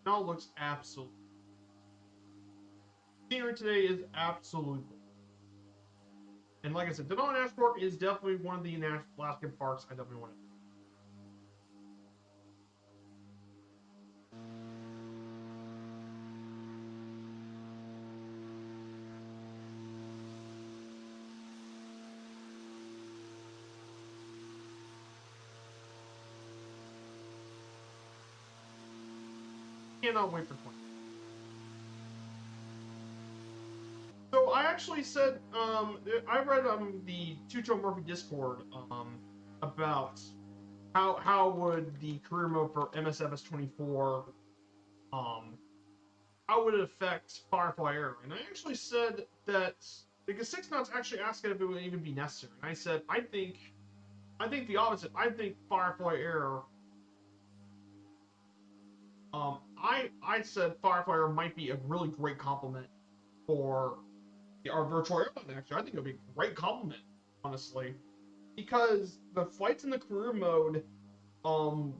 Denali looks absolutely. Scenery today is absolutely. And like I said, Denali National Park is definitely one of the Alaskan parks I definitely want to. Cannot wait for 20. So I actually said, I read the Tucho Murphy Discord about how would the career mode for MSFS 24 how would it affect Firefly Air? And I actually said that because Six Nuts actually asked if it would even be necessary, and I said I think the opposite. I think Firefly Air. I said Firefly Air might be a really great compliment for our virtual airline. Actually, I think it would be a great compliment, honestly, because the flights in the career mode, um,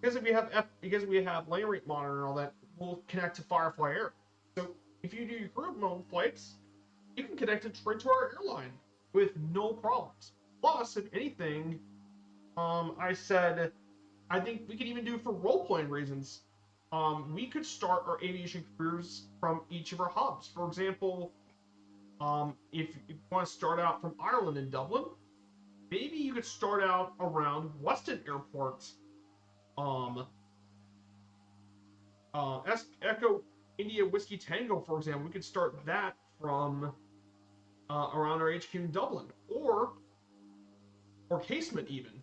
because we have lane rate monitor and all that, will connect to Firefly Air. So if you do your career mode flights, you can connect it straight to our airline with no problems. Plus, if anything, I said I think we could even do it for role playing reasons. We could start our aviation careers from each of our hubs. For example, if you want to start out from Ireland and Dublin, maybe you could start out around Weston Airport. Um, Echo India Whiskey Tango, for example, we could start that from around our HQ in Dublin, or Casement even.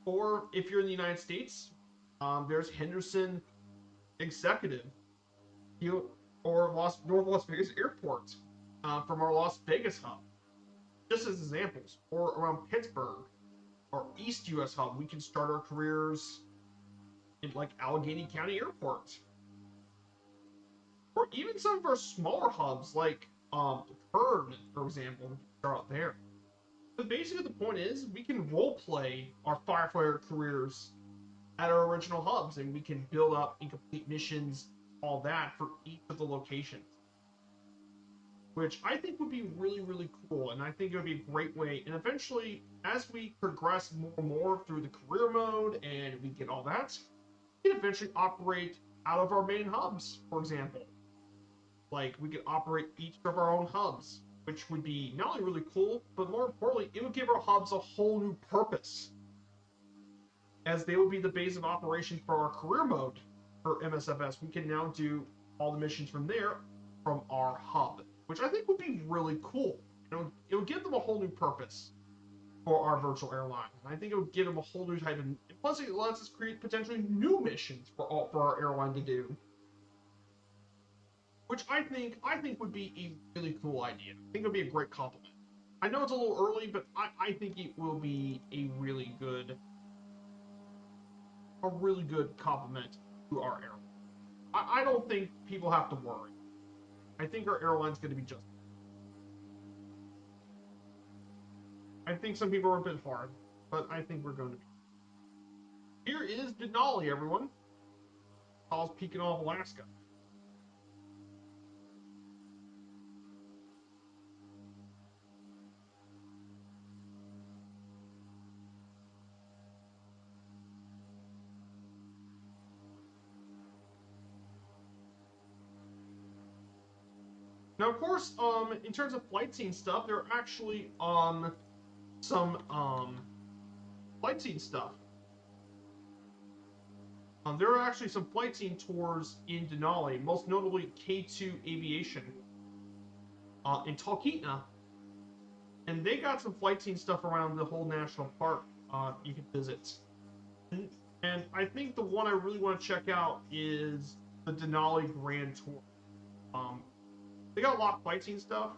Or if you're in the United States, there's Henderson Executive, or North Las Vegas Airport from our Las Vegas hub, just as examples. Or around Pittsburgh or East US hub, we can start our careers in like Allegheny County Airport, or even some of our smaller hubs like Kern, for example, we can start out there. But basically, the point is we can role play our firefighter careers at our original hubs, and we can build up and complete missions, all that for each of the locations, which I think would be really, really cool. And I think it would be a great way. And eventually, as we progress more and more through the career mode and we get all that, we can eventually operate out of our main hubs, for example. Like, we could operate each of our own hubs, which would be not only really cool, but more importantly, it would give our hubs a whole new purpose, as they would be the base of operation for our career mode for MSFS. We can now do all the missions from there, from our hub, which I think would be really cool. It would give them a whole new purpose for our virtual airline. And I think it would give them a whole new type of. Plus, it lets us create potentially new missions for our airline to do, which I think would be a really cool idea. I think it would be a great compliment. I know it's a little early, but I think it will be a really good compliment to our airline. I don't think people have to worry. I think our airline's going to be just. I think some people are a bit hard. but I think we're going to be. Here is Denali, everyone. Tallest peak in all of Alaska. Now, of course, in terms of flight scene stuff, there are actually some flight scene stuff. There are actually some flight scene tours in Denali, most notably K2 Aviation in Talkeetna, and they got some flight scene stuff around the whole national park you can visit. And I think the one I really want to check out is the Denali Grand Tour. They got a lot of flight scene stuff,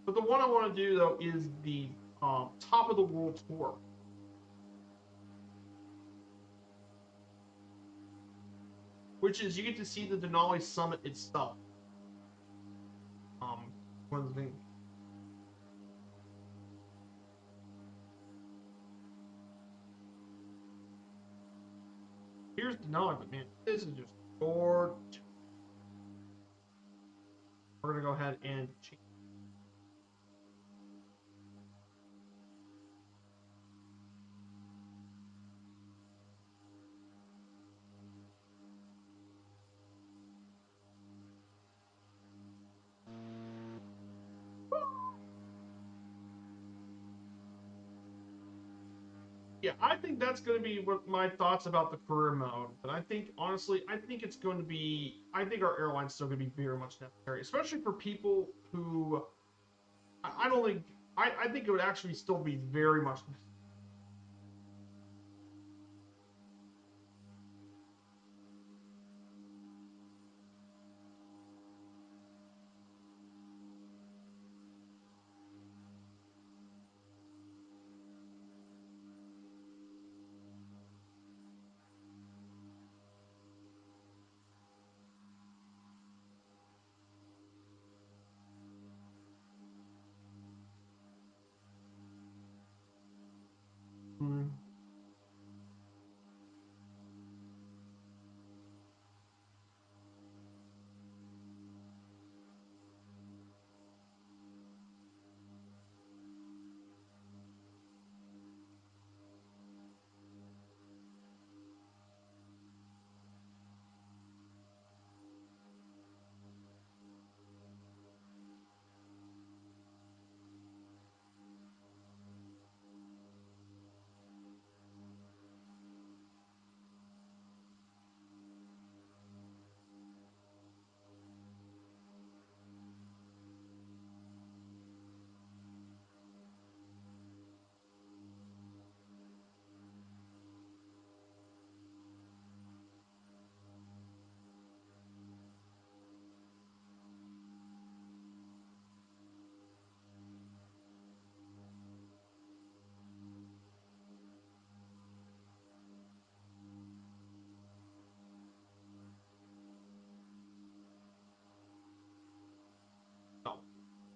but the one I want to do though is the Top of the World Tour. Which is, you get to see the Denali Summit itself. One of the things. Here's Denali, but man, this is just gorgeous. We're gonna go ahead and change. Yeah, I think that's going to be what my thoughts about the career mode. But I think, honestly, I think it's going to be, I think our airline's still going to be very much necessary, especially for people who, I don't think, I think it would actually still be very much necessary.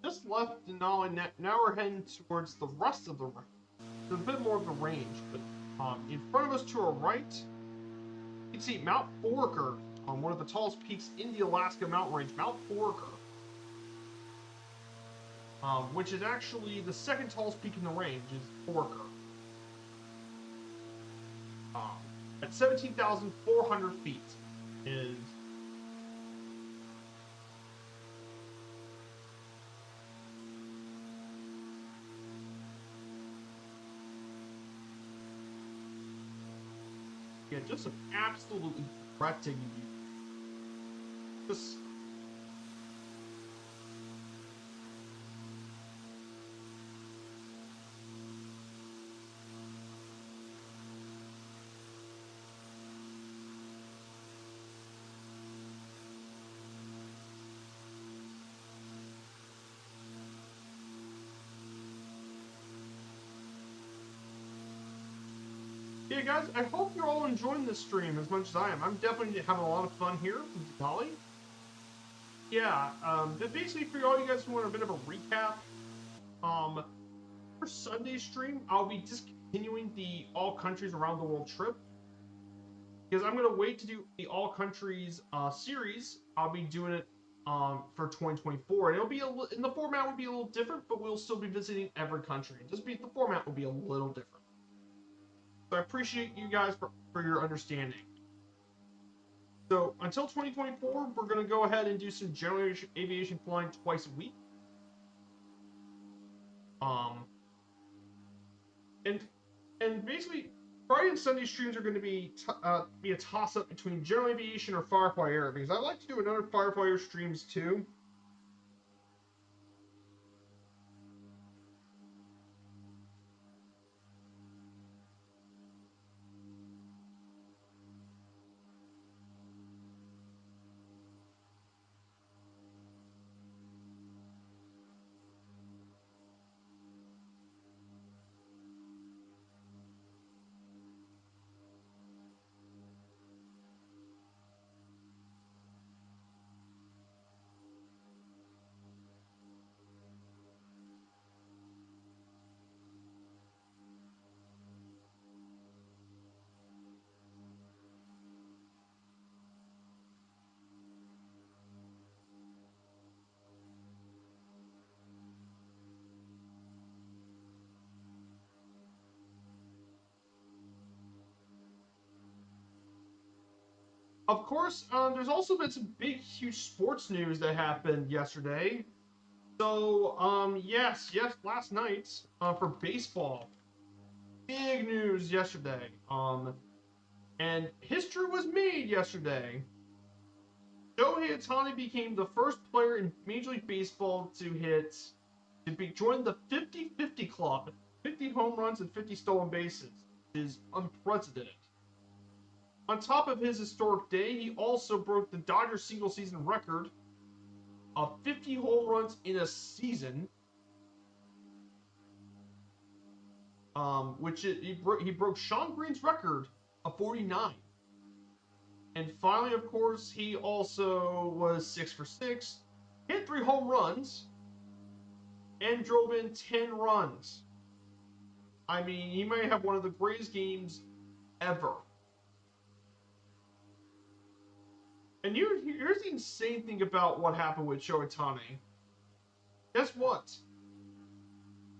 Just left Denali, now we're heading towards the rest of the range. There's a bit more of the range, but in front of us to our right, you can see Mount Foraker, one of the tallest peaks in the Alaska mountain range, Mount Foraker, which is actually the second tallest peak in the range, is Foraker. At 17,400 feet is just an absolutely breathtaking view. Just yeah, guys, I hope you're all enjoying this stream as much as I am. I'm definitely having a lot of fun here with Denali. Yeah, basically for all you guys who want a bit of a recap, for Sunday stream, I'll be discontinuing the all countries around the world trip because I'm gonna wait to do the all countries series. I'll be doing it for 2024, and it'll be and the format will be a little different, but we'll still be visiting every country. The format will be a little different. So I appreciate you guys for your understanding. So until 2024, we're gonna go ahead and do some general aviation flying twice a week. And basically, Friday and Sunday streams are going to be a toss-up between general aviation or Firefly Air, because I'd like to do another Firefly Air streams too. Of course, there's also been some big, huge sports news that happened yesterday. So, yes, last night for baseball, big news yesterday. And history was made yesterday. Shohei Ohtani became the first player in Major League Baseball to join the 50-50 club, 50 home runs and 50 stolen bases, which is unprecedented. On top of his historic day, he also broke the Dodgers single season record of 50 home runs in a season, he broke Sean Green's record of 49. And finally, of course, he also was 6 for 6, hit 3 home runs, and drove in 10 runs. I mean, he might have one of the greatest games ever. And here's the insane thing about what happened with Shohei Ohtani. Guess what?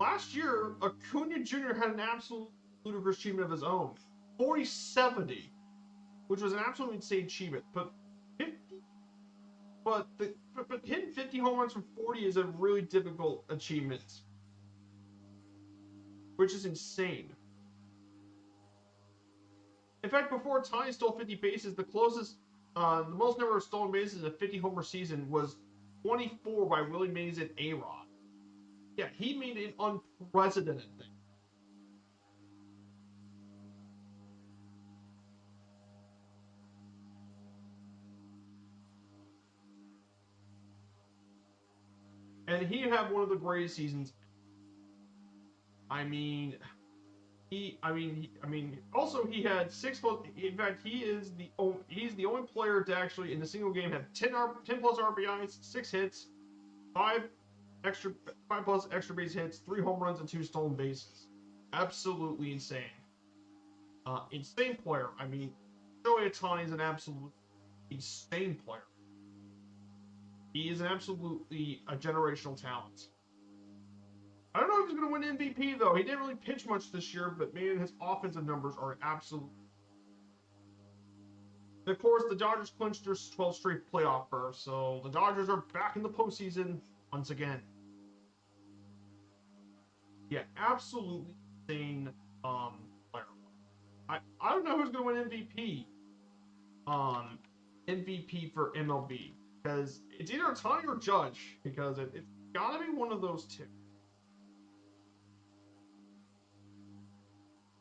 Last year, Acuna Jr. had an absolute ludicrous achievement of his own. 40-70, which was an absolutely insane achievement. But hitting 50 home runs from 40 is a really difficult achievement, which is insane. In fact, before Ohtani stole 50 bases, the most number of stolen bases in a 50 homer season was 24 by Willie Mays and A-Rod. Yeah, he made an unprecedented thing. And he had one of the greatest seasons. Also he had 6 plus. In fact, he's the only player to actually in a single game have 10 plus RBIs, 6 hits, 5 plus extra base hits, 3 home runs, and 2 stolen bases. Absolutely insane. Insane player. I mean, Shohei Ohtani is an absolute insane player. He is absolutely a generational talent. I don't know if he's going to win MVP, though. He didn't really pitch much this year, but man, his offensive numbers are absolute. And of course, the Dodgers clinched their 12th straight playoff berth, so the Dodgers are back in the postseason once again. Yeah, absolutely insane player. I don't know who's going to win MVP. MVP for MLB, because it's either Ohtani or Judge, because it's got to be one of those two.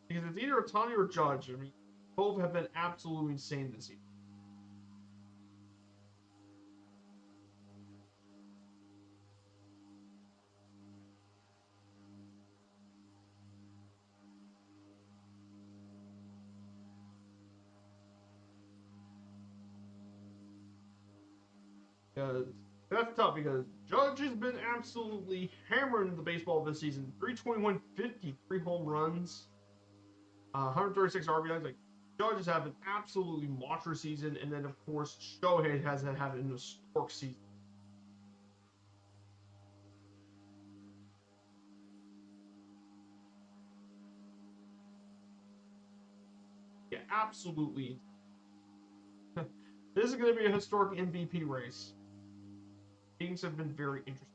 Because it's either Ohtani or Judge. I mean, both have been absolutely insane this year. That's tough because Judge has been absolutely hammering the baseball this season. 321, 53 home runs, 136 RBIs. Like Judge has had an absolutely monster season, and then of course Shohei has had an historic season. Yeah, absolutely. This is going to be a historic MVP race. Things have been very interesting.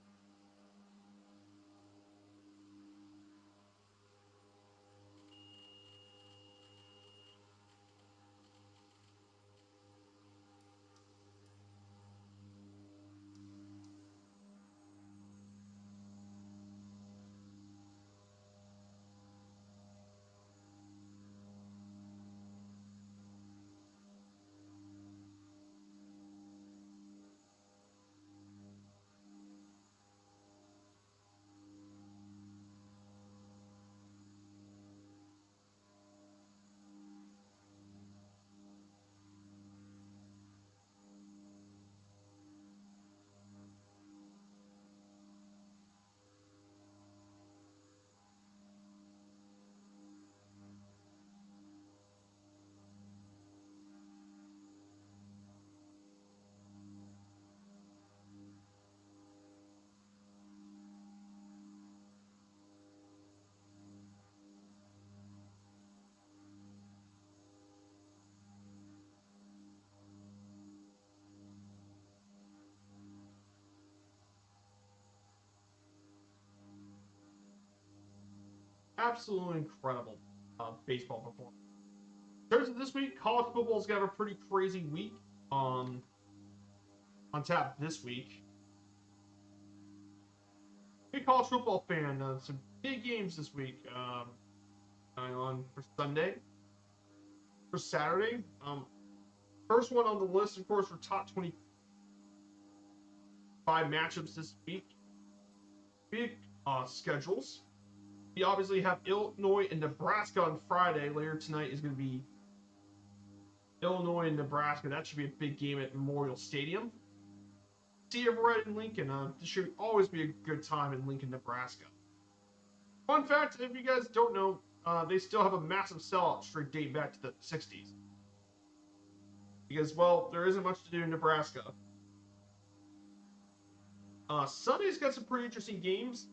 Absolutely incredible baseball performance. In terms of this week, college football's got a pretty crazy week on tap this week. Big college football fan. Some big games this week. On for Sunday, for Saturday. First one on the list, of course, for top 25 matchups this week. Big schedules. We obviously have Illinois and Nebraska on Friday. Later tonight is going to be Illinois and Nebraska. That should be a big game at Memorial Stadium. See you right in Lincoln. This should always be a good time in Lincoln, Nebraska. Fun fact, if you guys don't know, they still have a massive sellout streak dating back to the 60s. Because, well, there isn't much to do in Nebraska. Sunday's got some pretty interesting games,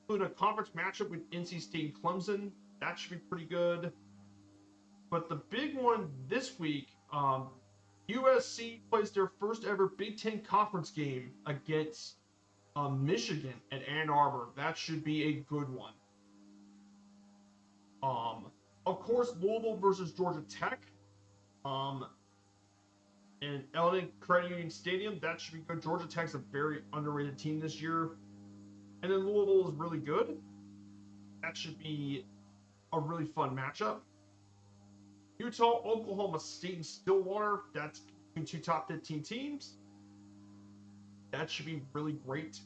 including a conference matchup with NC State and Clemson. That should be pretty good. But the big one this week, USC plays their first ever Big Ten conference game against Michigan at Ann Arbor. That should be a good one. Of course, Louisville versus Georgia Tech. In Element Credit Union Stadium, that should be good. Georgia Tech's a very underrated team this year. And then Louisville is really good. That should be a really fun matchup. Utah, Oklahoma State, and Stillwater. That's between two top 15 teams. That should be really great.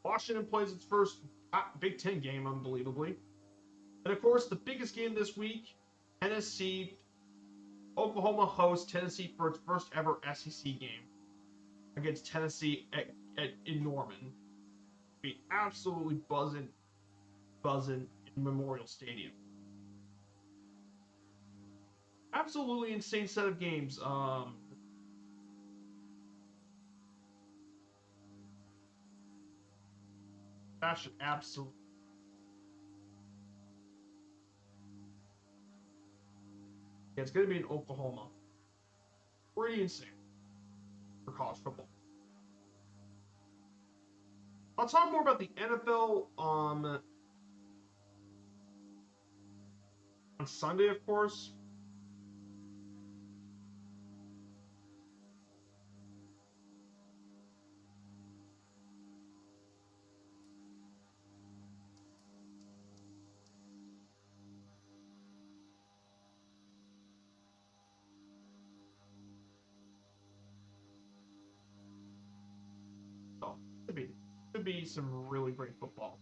Washington plays its first Big Ten game, unbelievably. And of course, the biggest game this week, Tennessee. Oklahoma hosts Tennessee for its first ever SEC game against Tennessee in Norman. Be absolutely buzzing in Memorial Stadium. Absolutely insane set of games. That should absolutely. Yeah, it's going to be in Oklahoma. Pretty insane for college football. I'll talk more about the NFL on Sunday, of course. So, could be some really great football.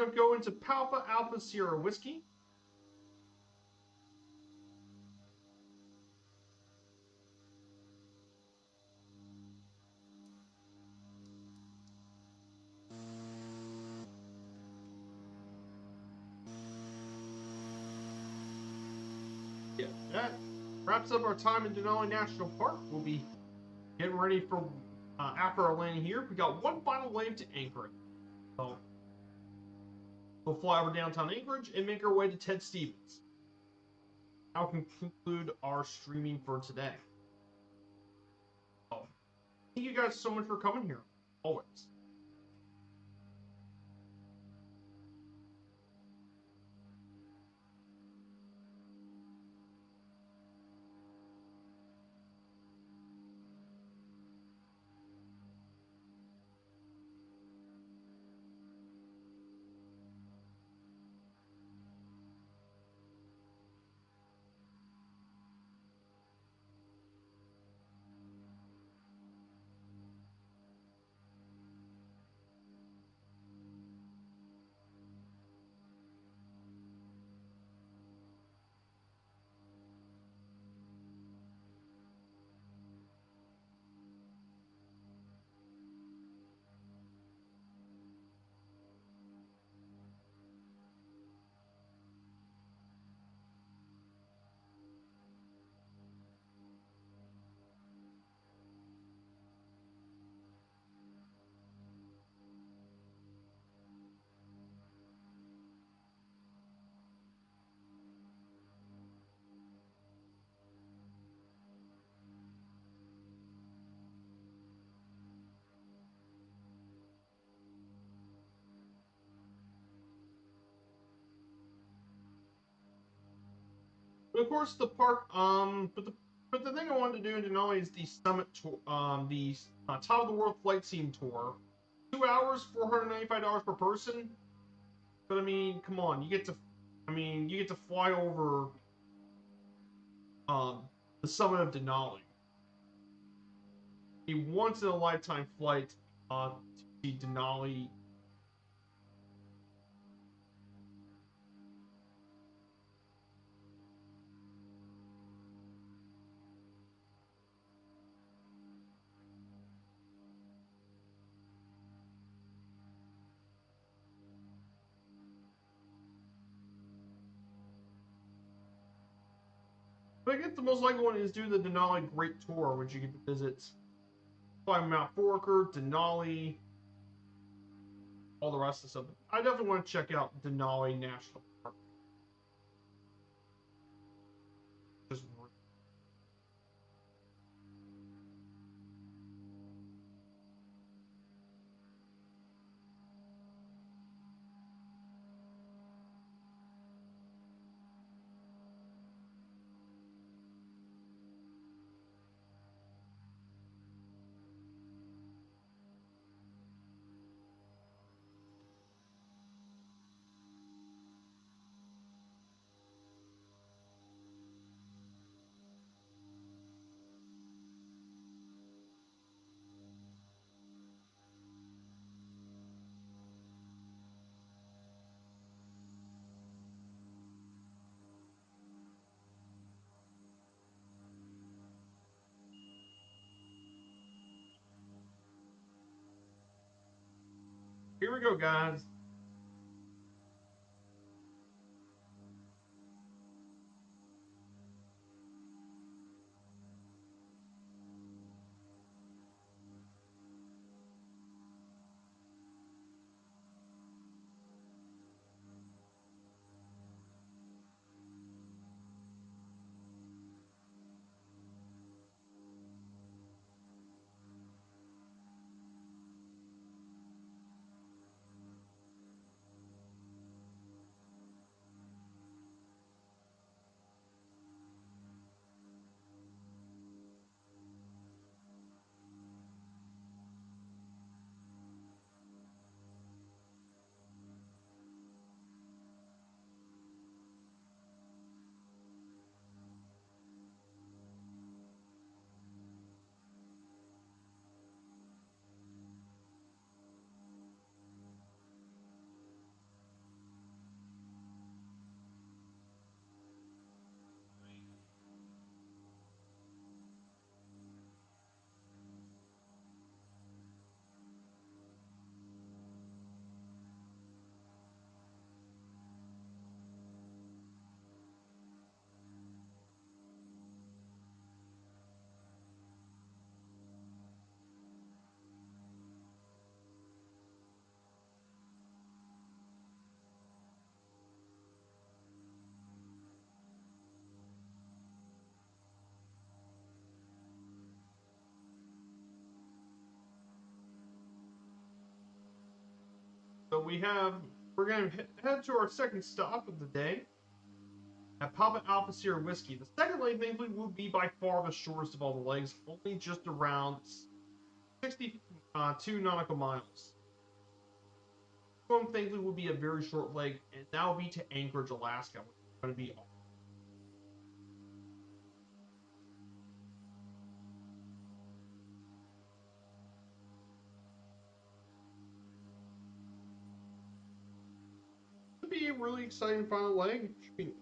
going to go into Papa Alpha Sierra Whiskey. Yeah, that wraps up our time in Denali National Park. We'll be getting ready for after our landing here. We got one final wave to Anchorage. So we'll fly over downtown Anchorage and make our way to Ted Stevens. Now can conclude our streaming for today. So, thank you guys so much for coming here. Always. But of course, the park. But the thing I wanted to do in Denali is the summit tour. The top of the world flight scene tour. 2 hours, $495 per person. But I mean, come on, you get to. I mean, you get to fly over. The summit of Denali. A once in a lifetime flight. To see Denali. But I guess the most likely one is do the Denali Great Tour, which you get to visit. Fly Mount Foraker, Denali, all the rest of stuff. I definitely want to check out Denali National Park. Just here we go, guys. we're going to head to our second stop of the day at Papa Alpha Sierra Whiskey. The second leg, thankfully, will be by far the shortest of all the legs, only just around 62 nautical miles. One, thankfully, will be a very short leg, and that will be to Anchorage, Alaska, which is going to be awesome. It'll be a really exciting final leg. Should be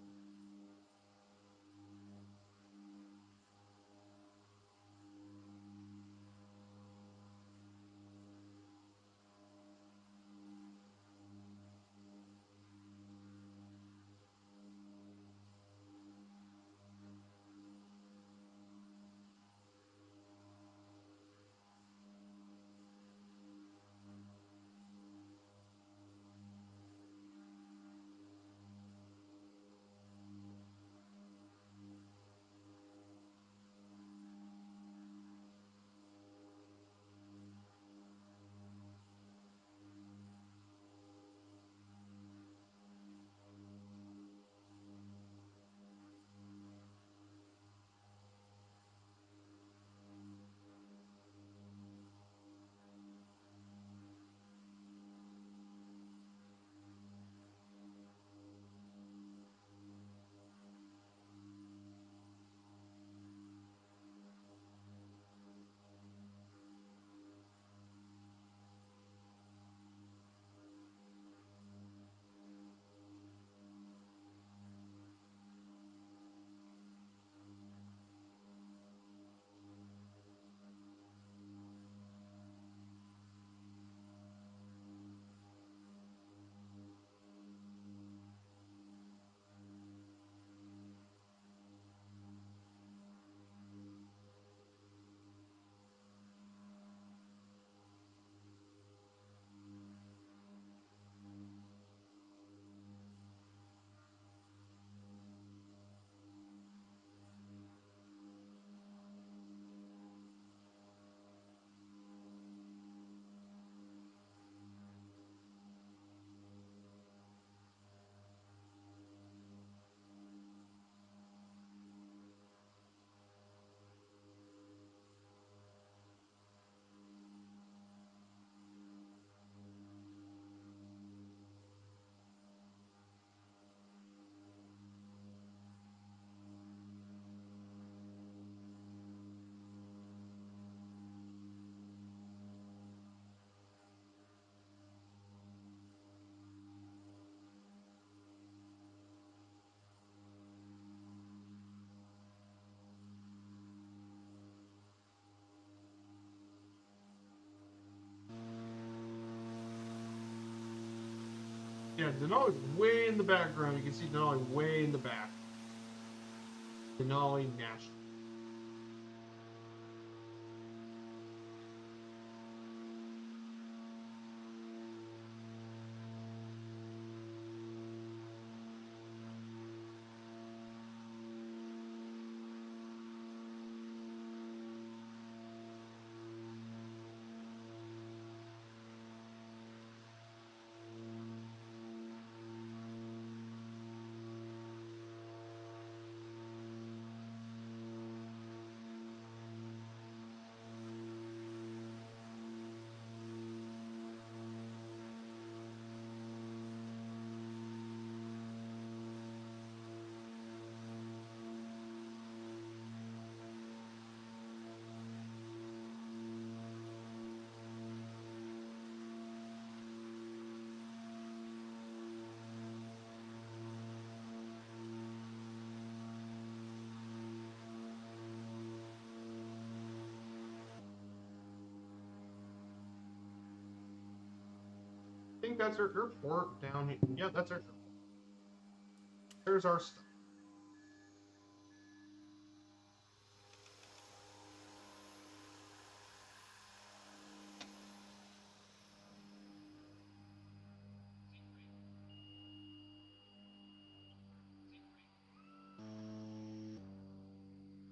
yeah, Denali's way in the background. You can see Denali way in the back. Denali National. I think that's our airport down here. Yeah, that's our airport. There's our stuff.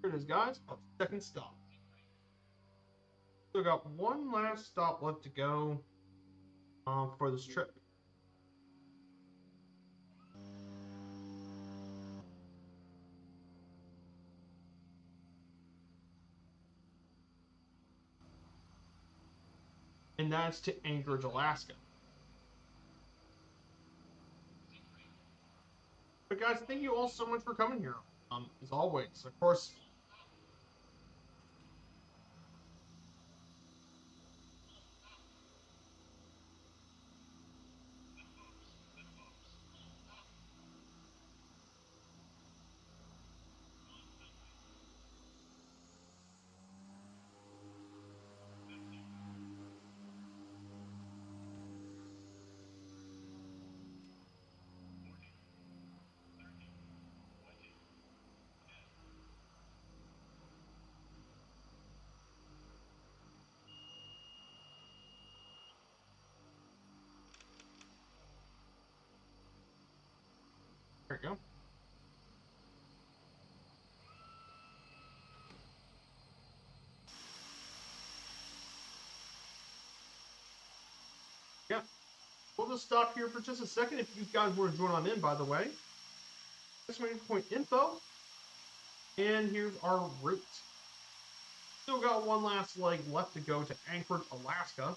Here it is, guys. Our second stop. So we got one last stop left to go for this trip. and that's to Anchorage, Alaska. But guys, thank you all so much for coming here. As always, of course. There you go. Yeah. We'll just stop here for just a second if you guys want to join on in, by the way. Exclamation point info. And here's our route. Still got one last leg left to go to Anchorage, Alaska.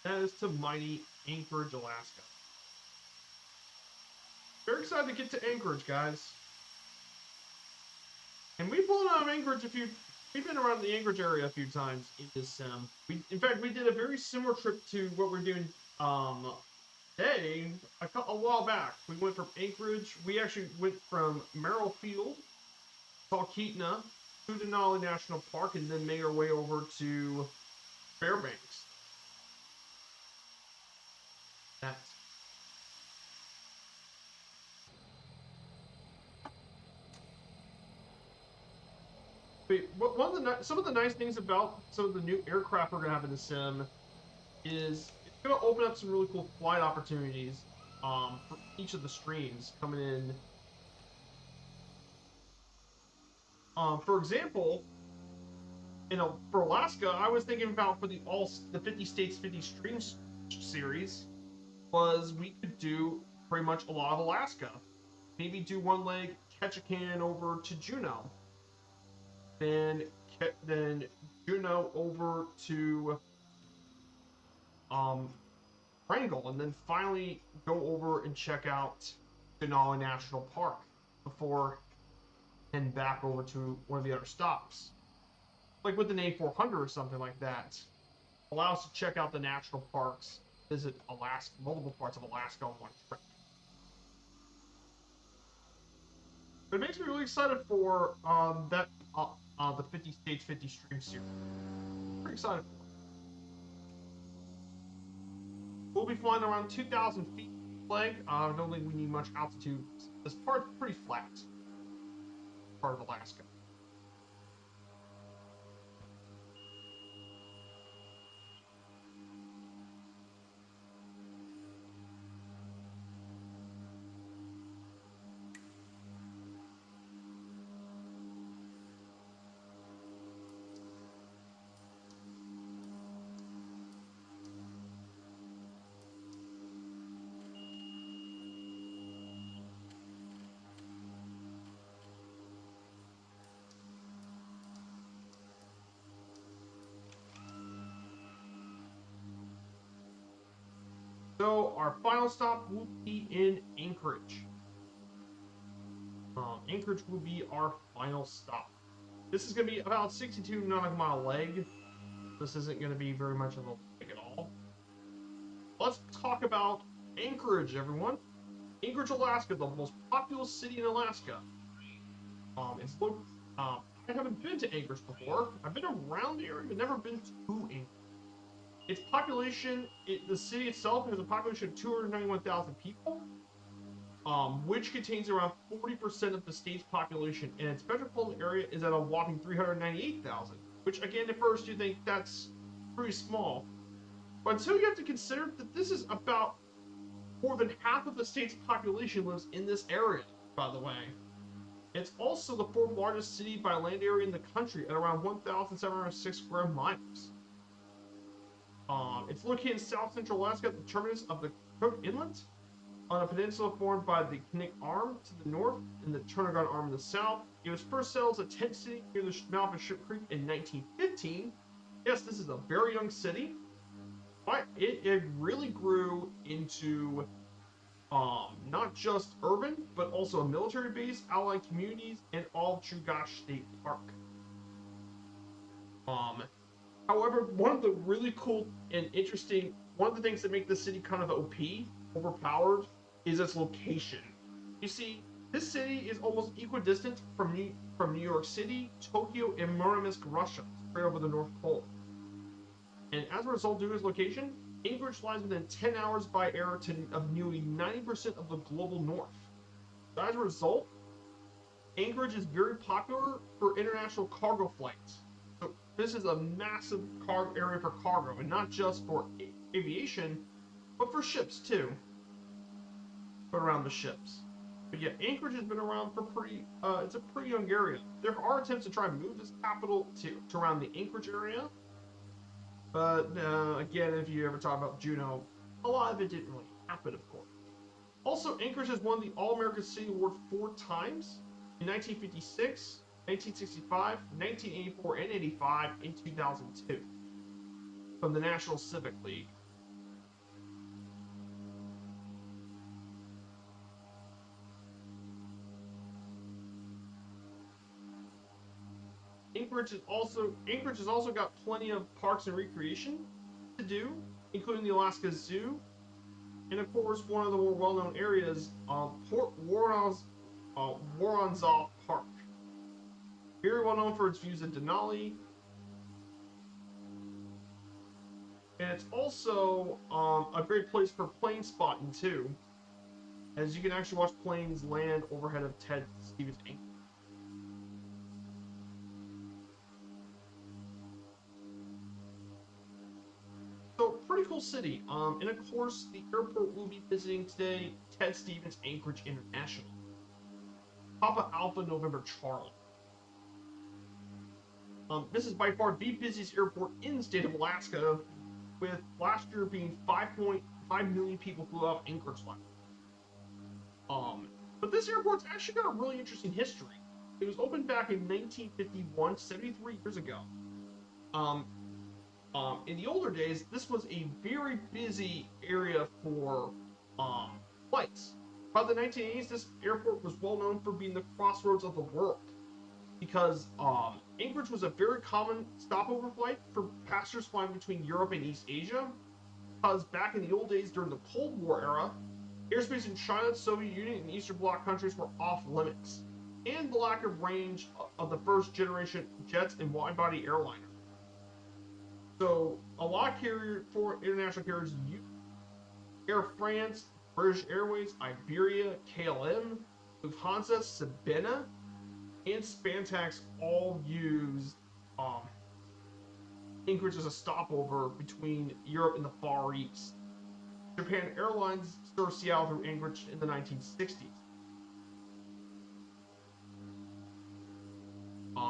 That is to mighty Anchorage, Alaska. Very excited to get to Anchorage, guys. And we've pulled out of Anchorage a few. We've been around the Anchorage area a few times in this sim. In fact, we did a very similar trip to what we're doing today a while back. We went from Anchorage. We actually went from Merrill Field, Talkeetna, to Denali National Park, and then made our way over to Fairbanks. That's some of the nice things about some of the new aircraft we're gonna have in the sim is it's gonna open up some really cool flight opportunities for each of the streams coming in. For example, for Alaska, I was thinking about for the 50 states 50 streams series was we could do pretty much a lot of Alaska. Maybe do one leg Ketchikan over to Juneau. Then Juneau over to Wrangell, and then finally go over and check out Denali National Park before heading back over to one of the other stops. Like with an A400 or something like that. Allow us to check out the national parks, visit Alaska, multiple parts of Alaska on one trip. But it makes me really excited for the 50 States 50 Stream series. Pretty excited for it. We'll be flying around 2,000 feet flag. I don't think we need much altitude. This part's pretty flat. Part of Alaska. So our final stop will be in Anchorage. Anchorage will be our final stop. This is going to be about 62 nautical mile leg. This isn't going to be very much of a leg at all. Let's talk about Anchorage, everyone. Anchorage, Alaska, the most populous city in Alaska. I haven't been to Anchorage before. I've been around the area, but never been to Anchorage. Its population, the city itself has a population of 291,000 people, which contains around 40% of the state's population, and its metropolitan area is at a whopping 398,000, which again, at first you think that's pretty small. But until you have to consider that this is about more than half of the state's population lives in this area, by the way. It's also the fourth largest city by land area in the country at around 1,706 square miles. It's located in south central Alaska at the terminus of the Cook Inlet on a peninsula formed by the Knik Arm to the north and the Turnagain Arm in the south. It was first settled as a tent city near the mouth of Ship Creek in 1915. Yes, this is a very young city, but it really grew into not just urban, but also a military base, allied communities, and all Chugach State Park. However, one of the really cool and interesting, one of the things that make the city kind of OP, overpowered, is its location. You see, this city is almost equidistant from New York City, Tokyo, and Murmansk, Russia, straight over the North Pole. And as a result, due to its location, Anchorage lies within 10 hours by air of nearly 90% of the global north. So as a result, Anchorage is very popular for international cargo flights. So this is a massive area for cargo, and not just for aviation, but for ships too. But around the ships. But yeah, Anchorage has been around for it's a pretty young area. There are attempts to try and move this capital to around the Anchorage area. But again, if you ever talk about Juneau, a lot of it didn't really happen, of course. Also, Anchorage has won the All-American City Award 4 times, in 1956, 1965, 1984, and 85, in 2002, from the National Civic League. Anchorage has also got plenty of parks and recreation to do, including the Alaska Zoo, and of course one of the more well-known areas, Port Woronzof Park. Very well known for its views of Denali, and it's also a great place for plane spotting too, as you can actually watch planes land overhead of Ted Stevens Anchorage. So, pretty cool city. And of course, the airport we'll be visiting today, Ted Stevens Anchorage International. Papa Alpha November Charlie. This is by far the busiest airport in the state of Alaska, with last year being 5.5 million people flew out of Anchorage last year. But this airport's actually got a really interesting history. It was opened back in 1951, 73 years ago. In the older days, this was a very busy area for flights. By the 1980s, this airport was well known for being the crossroads of the world, because Anchorage was a very common stopover flight for passengers flying between Europe and East Asia, because back in the old days during the Cold War era, airspace in China, Soviet Union, and Eastern Bloc countries were off limits, and the lack of range of the first generation jets and wide-body airliners. So a lot of international carriers use Air France, British Airways, Iberia, KLM, Lufthansa, Sabena, and Spantax all use Anchorage as a stopover between Europe and the Far East. Japan Airlines served Seattle through Anchorage in the 1960s.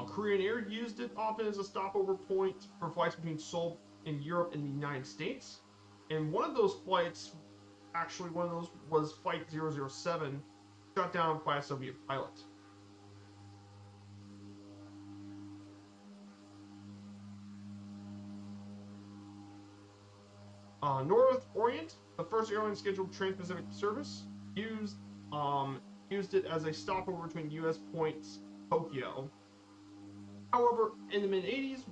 Korean Air used it often as a stopover point for flights between Seoul and Europe and the United States. And one of those flights, actually one of those was Flight 007, shot down by a Soviet pilot. North Orient, the first airline scheduled trans-Pacific service, used it as a stopover between U.S. points Tokyo. However, in the mid-80s,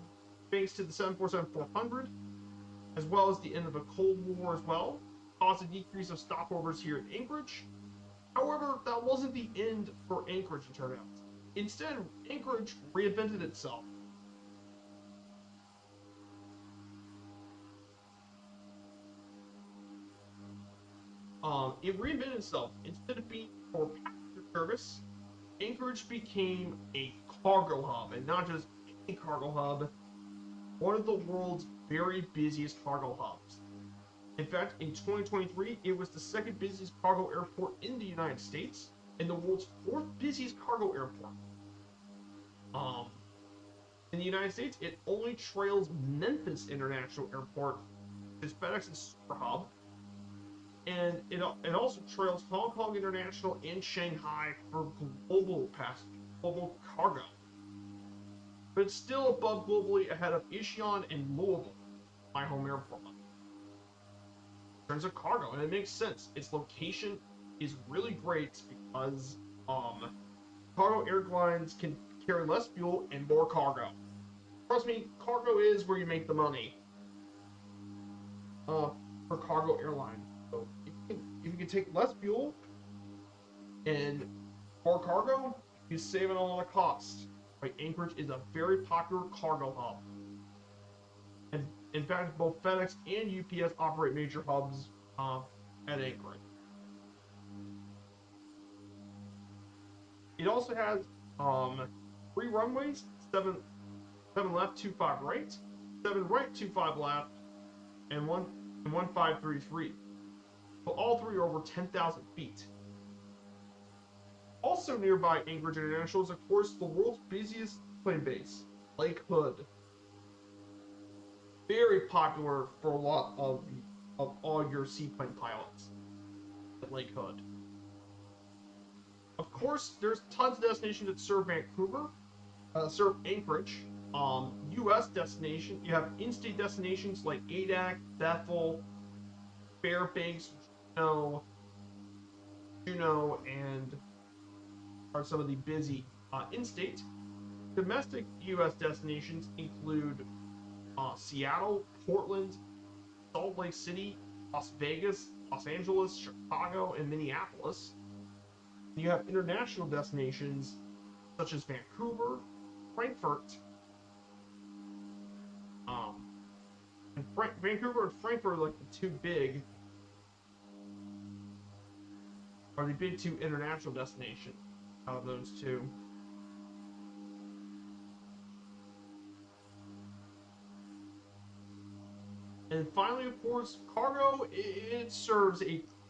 thanks to the 747-400, as well as the end of the Cold War as well, caused a decrease of stopovers here in Anchorage. However, that wasn't the end for Anchorage, it turned out. Instead, Anchorage reinvented itself. It reinvented itself. Instead of being for passenger service, Anchorage became a cargo hub, and not just any cargo hub, one of the world's very busiest cargo hubs. In fact, in 2023, it was the second busiest cargo airport in the United States, and the world's fourth busiest cargo airport. In the United States, it only trails Memphis International Airport is FedEx's super hub, and it also trails Hong Kong International and Shanghai for global cargo. But it's still above globally ahead of Ishion and Louisville, my home airport. In terms of cargo, and it makes sense. Its location is really great because cargo airlines can carry less fuel and more cargo. Trust me, cargo is where you make the money. For cargo airlines. So if you can take less fuel and more cargo, you save it on the cost. Right? Anchorage is a very popular cargo hub. And in fact, both FedEx and UPS operate major hubs at Anchorage. It also has 3 runways, 7 left, 2-5 right, 7 right, 2-5 left, and 1-5-3-3. But all 3 are over 10,000 feet. Also nearby Anchorage International is, of course, the world's busiest plane base, Lake Hood. Very popular for a lot of all your seaplane pilots at Lake Hood. Of course, there's tons of destinations that serve Vancouver, serve Anchorage. U.S. destination, you have in-state destinations like Adak, Bethel, Fairbanks, Juneau, and are some of the busy in-state. Domestic U.S. destinations include Seattle, Portland, Salt Lake City, Las Vegas, Los Angeles, Chicago, and Minneapolis. You have international destinations such as Vancouver, Frankfurt, Vancouver and Frankfurt are like the two big, are the big 2 international destinations out of those 2. And finally, of course, cargo, it serves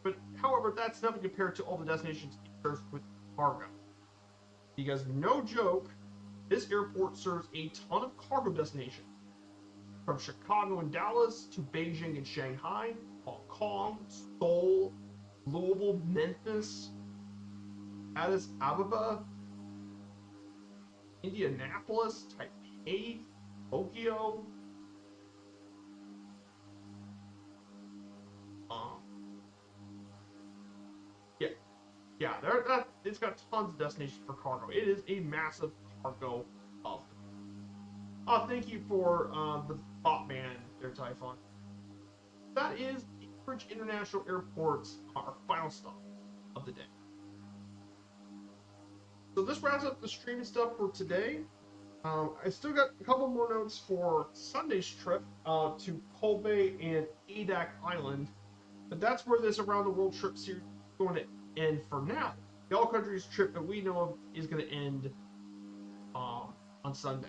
but however, that's nothing compared to all the destinations it serves with cargo. Because no joke, this airport serves a ton of cargo destinations. From Chicago and Dallas to Beijing and Shanghai, Hong Kong, Seoul, Louisville, Memphis, Addis Ababa, Indianapolis, Taipei, Tokyo. Yeah, it's got tons of destinations for cargo. It is a massive cargo hub. Thank you for the bot man there, Typhon. That is Anchorage International Airport's our final stop of the day. So this wraps up the streaming stuff for today. I still got a couple more notes for Sunday's trip to Colbay and Adak Island, but that's where this Around the World trip series is going to end for now. The All Countries trip that we know of is going to end on Sunday.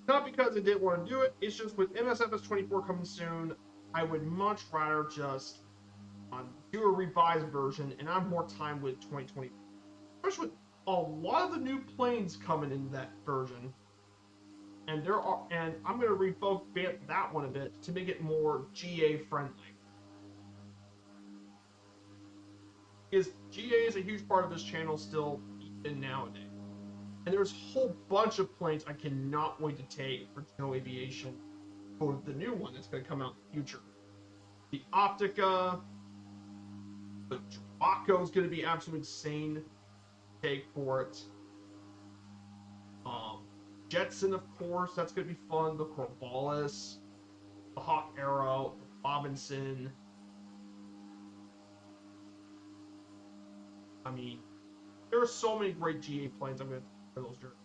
Not because I didn't want to do it, it's just with MSFS 24 coming soon, I would much rather just do a revised version and have more time with 2020. Especially with a lot of the new planes coming in that version. And I'm going to refocus that one a bit to make it more GA friendly. Because GA is a huge part of this channel still, even nowadays. And there's a whole bunch of planes I cannot wait to take for General Aviation for the new one that's going to come out in the future. The Optica, the Draco is going to be absolutely insane to take for it. Jetson, of course, that's going to be fun. The Corvallis, the Hawk Arrow, the Robinson. I mean, there are so many great GA planes I'm going to take for those journeys.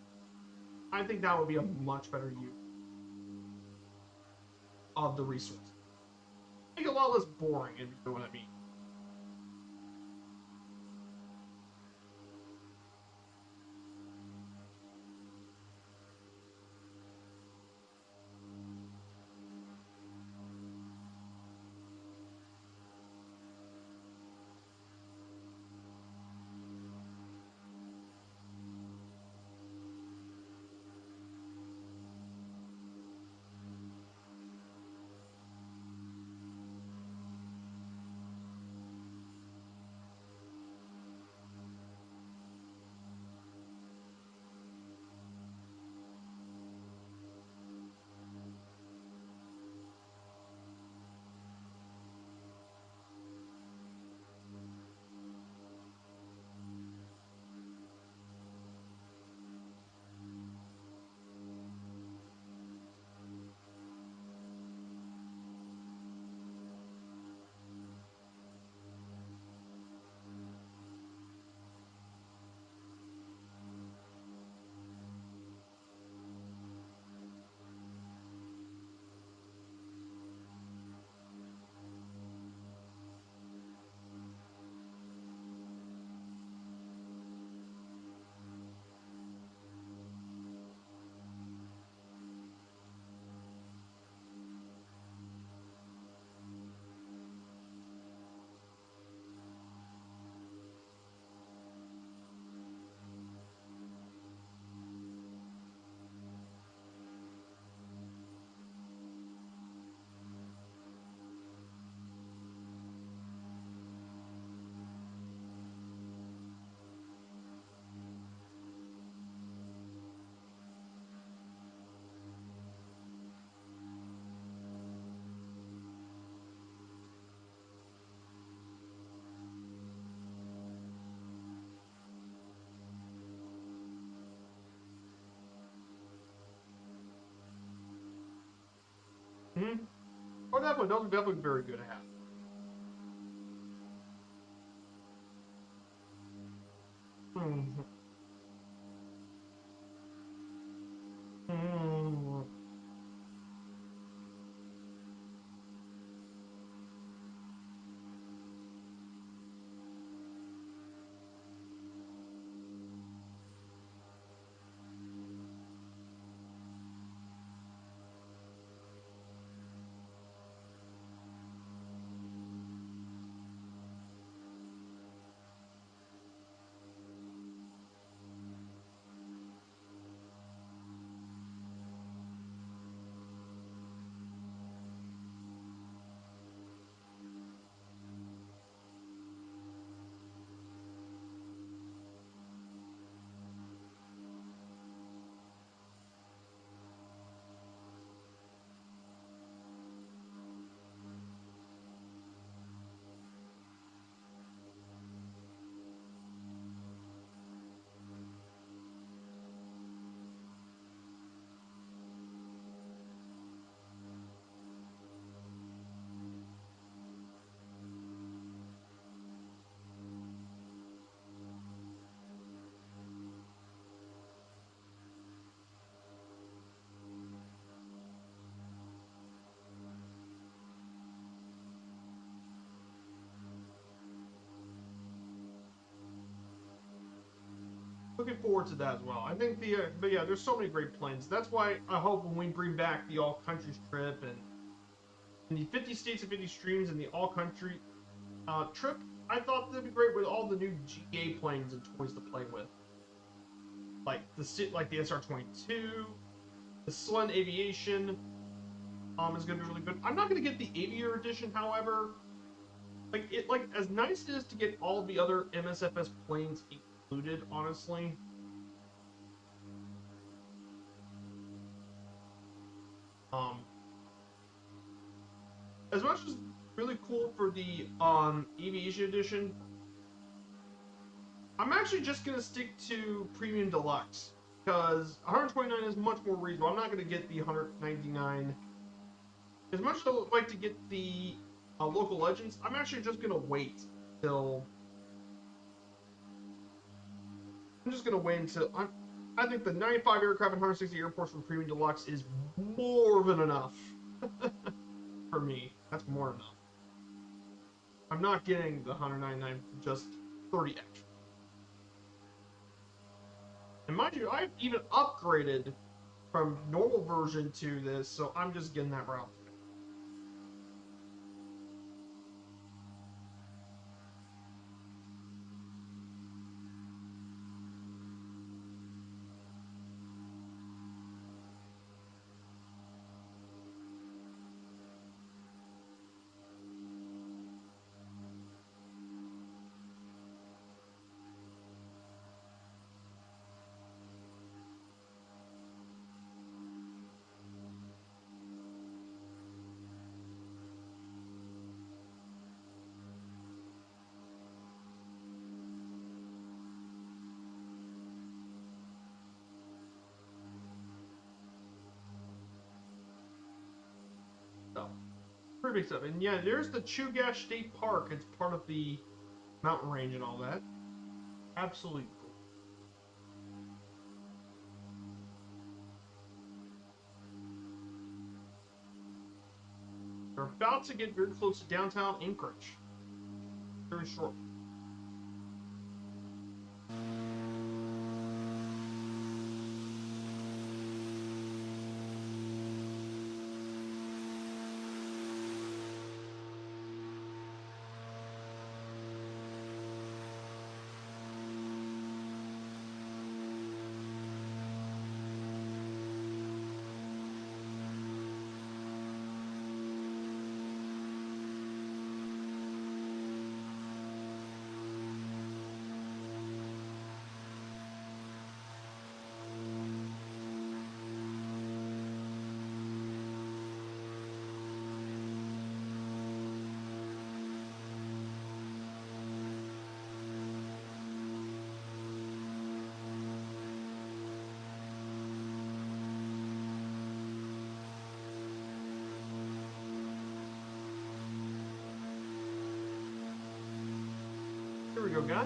I think that would be a much better use of the resource. Make it a lot less boring, if you know what I mean. Hmm. Oh, definitely, those are definitely very good to have. Hmm. Hmm. Looking forward to that as well. I think but yeah, there's so many great planes. That's why I hope when we bring back the all country trip and the 50 states and 50 streams and the all country trip, I thought that'd be great with all the new GA planes and toys to play with, like the SR-22, the Slen Aviation. Is gonna be really good. I'm not gonna get the Aviator edition, however. Like as nice as it is to get all the other MSFS planes included, honestly. Um, as much as really cool for the Aviation edition, I'm actually just gonna stick to Premium Deluxe because 129 is much more reasonable. I'm not gonna get the 199. As much as I would like to get the local legends, I'm actually just gonna wait till. I'm just gonna wait until I think the 95 aircraft and 160 airports from Premium Deluxe is more than enough for me. That's more than enough. I'm not getting the 199 for just 30 extra. And mind you, I've even upgraded from normal version to this, so I'm just getting that route. So, pretty big stuff. And yeah, there's the Chugach State Park. It's part of the mountain range and all that. Absolutely cool. We're about to get very close to downtown Anchorage. Very short. guys.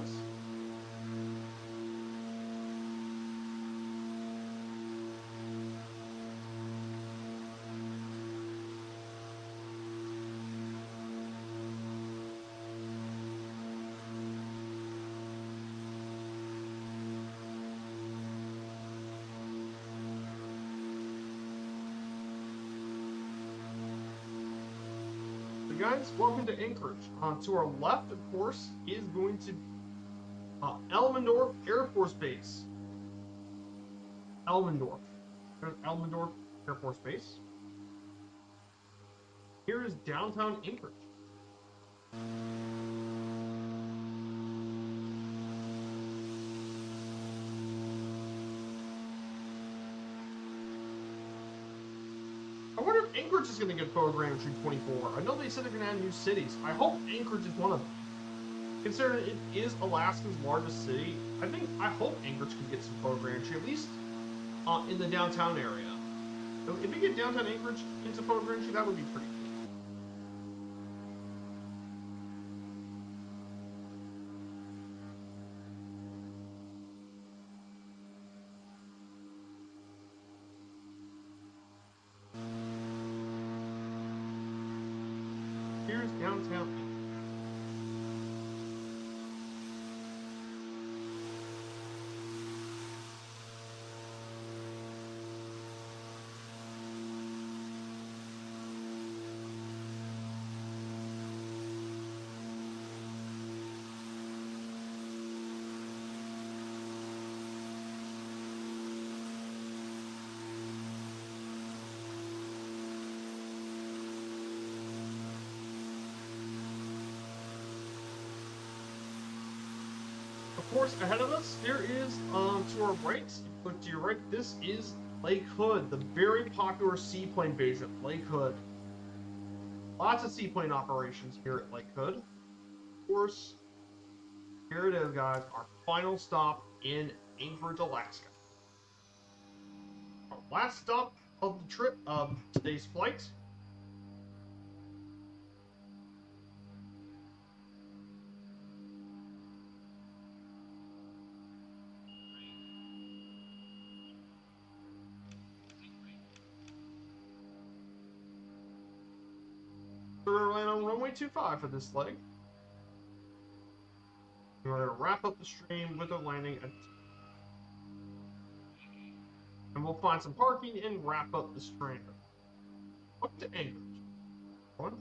Guys, welcome to Anchorage. To our left, of course, is going to Elmendorf Air Force Base. Elmendorf. There's Elmendorf Air Force Base. Here is downtown Anchorage. I wonder if Anchorage is going to get photogram entry 24. I know they said they're going to add new cities. I hope Anchorage is one of them. Considering it is Alaska's largest city, I hope Anchorage can get some photogram entry, at least in the downtown area. If we get downtown Anchorage into photogram entry, that would be pretty cool. Here's downtown Anchorage. Of course, ahead of us, there is, to our right, look to your right, this is Lake Hood, the very popular seaplane base at Lake Hood. Lots of seaplane operations here at Lake Hood. Of course, here it is, guys, our final stop in Anchorage, Alaska. Our last stop of the trip of today's flight. We're landing on runway 25 for this leg. We're going to wrap up the stream with a landing at... And we'll find some parking and wrap up the stream. Up to Anchorage. One.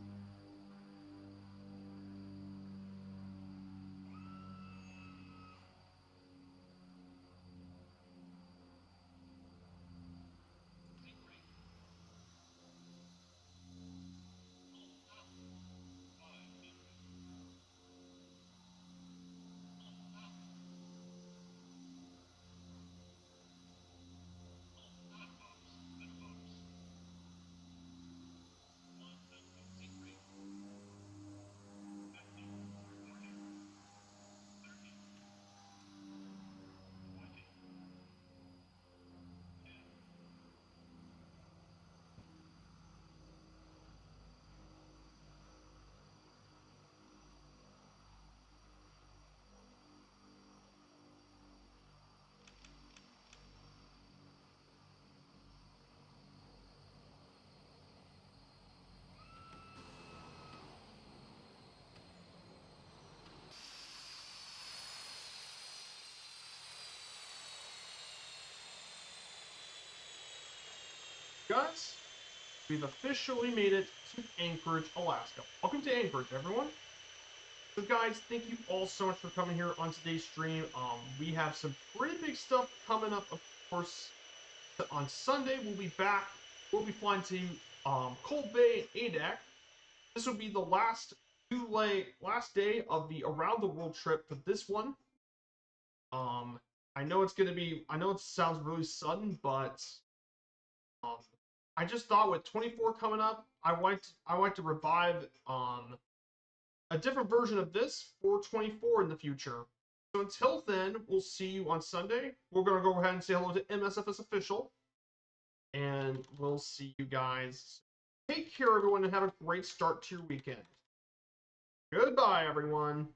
Guys, we've officially made it to Anchorage, Alaska. Welcome to Anchorage, everyone. So guys, thank you all so much for coming here on today's stream. We have some pretty big stuff coming up, of course. On Sunday, we'll be back. We'll be flying to Cold Bay and Adak. This will be the last day of the Around the World trip for this one. I know it sounds really sudden, but I just thought with 24 coming up, I want to revive a different version of this for 24 in the future. So until then, we'll see you on Sunday. We're going to go ahead and say hello to MSFS Official. And we'll see you guys. Take care, everyone, and have a great start to your weekend. Goodbye, everyone.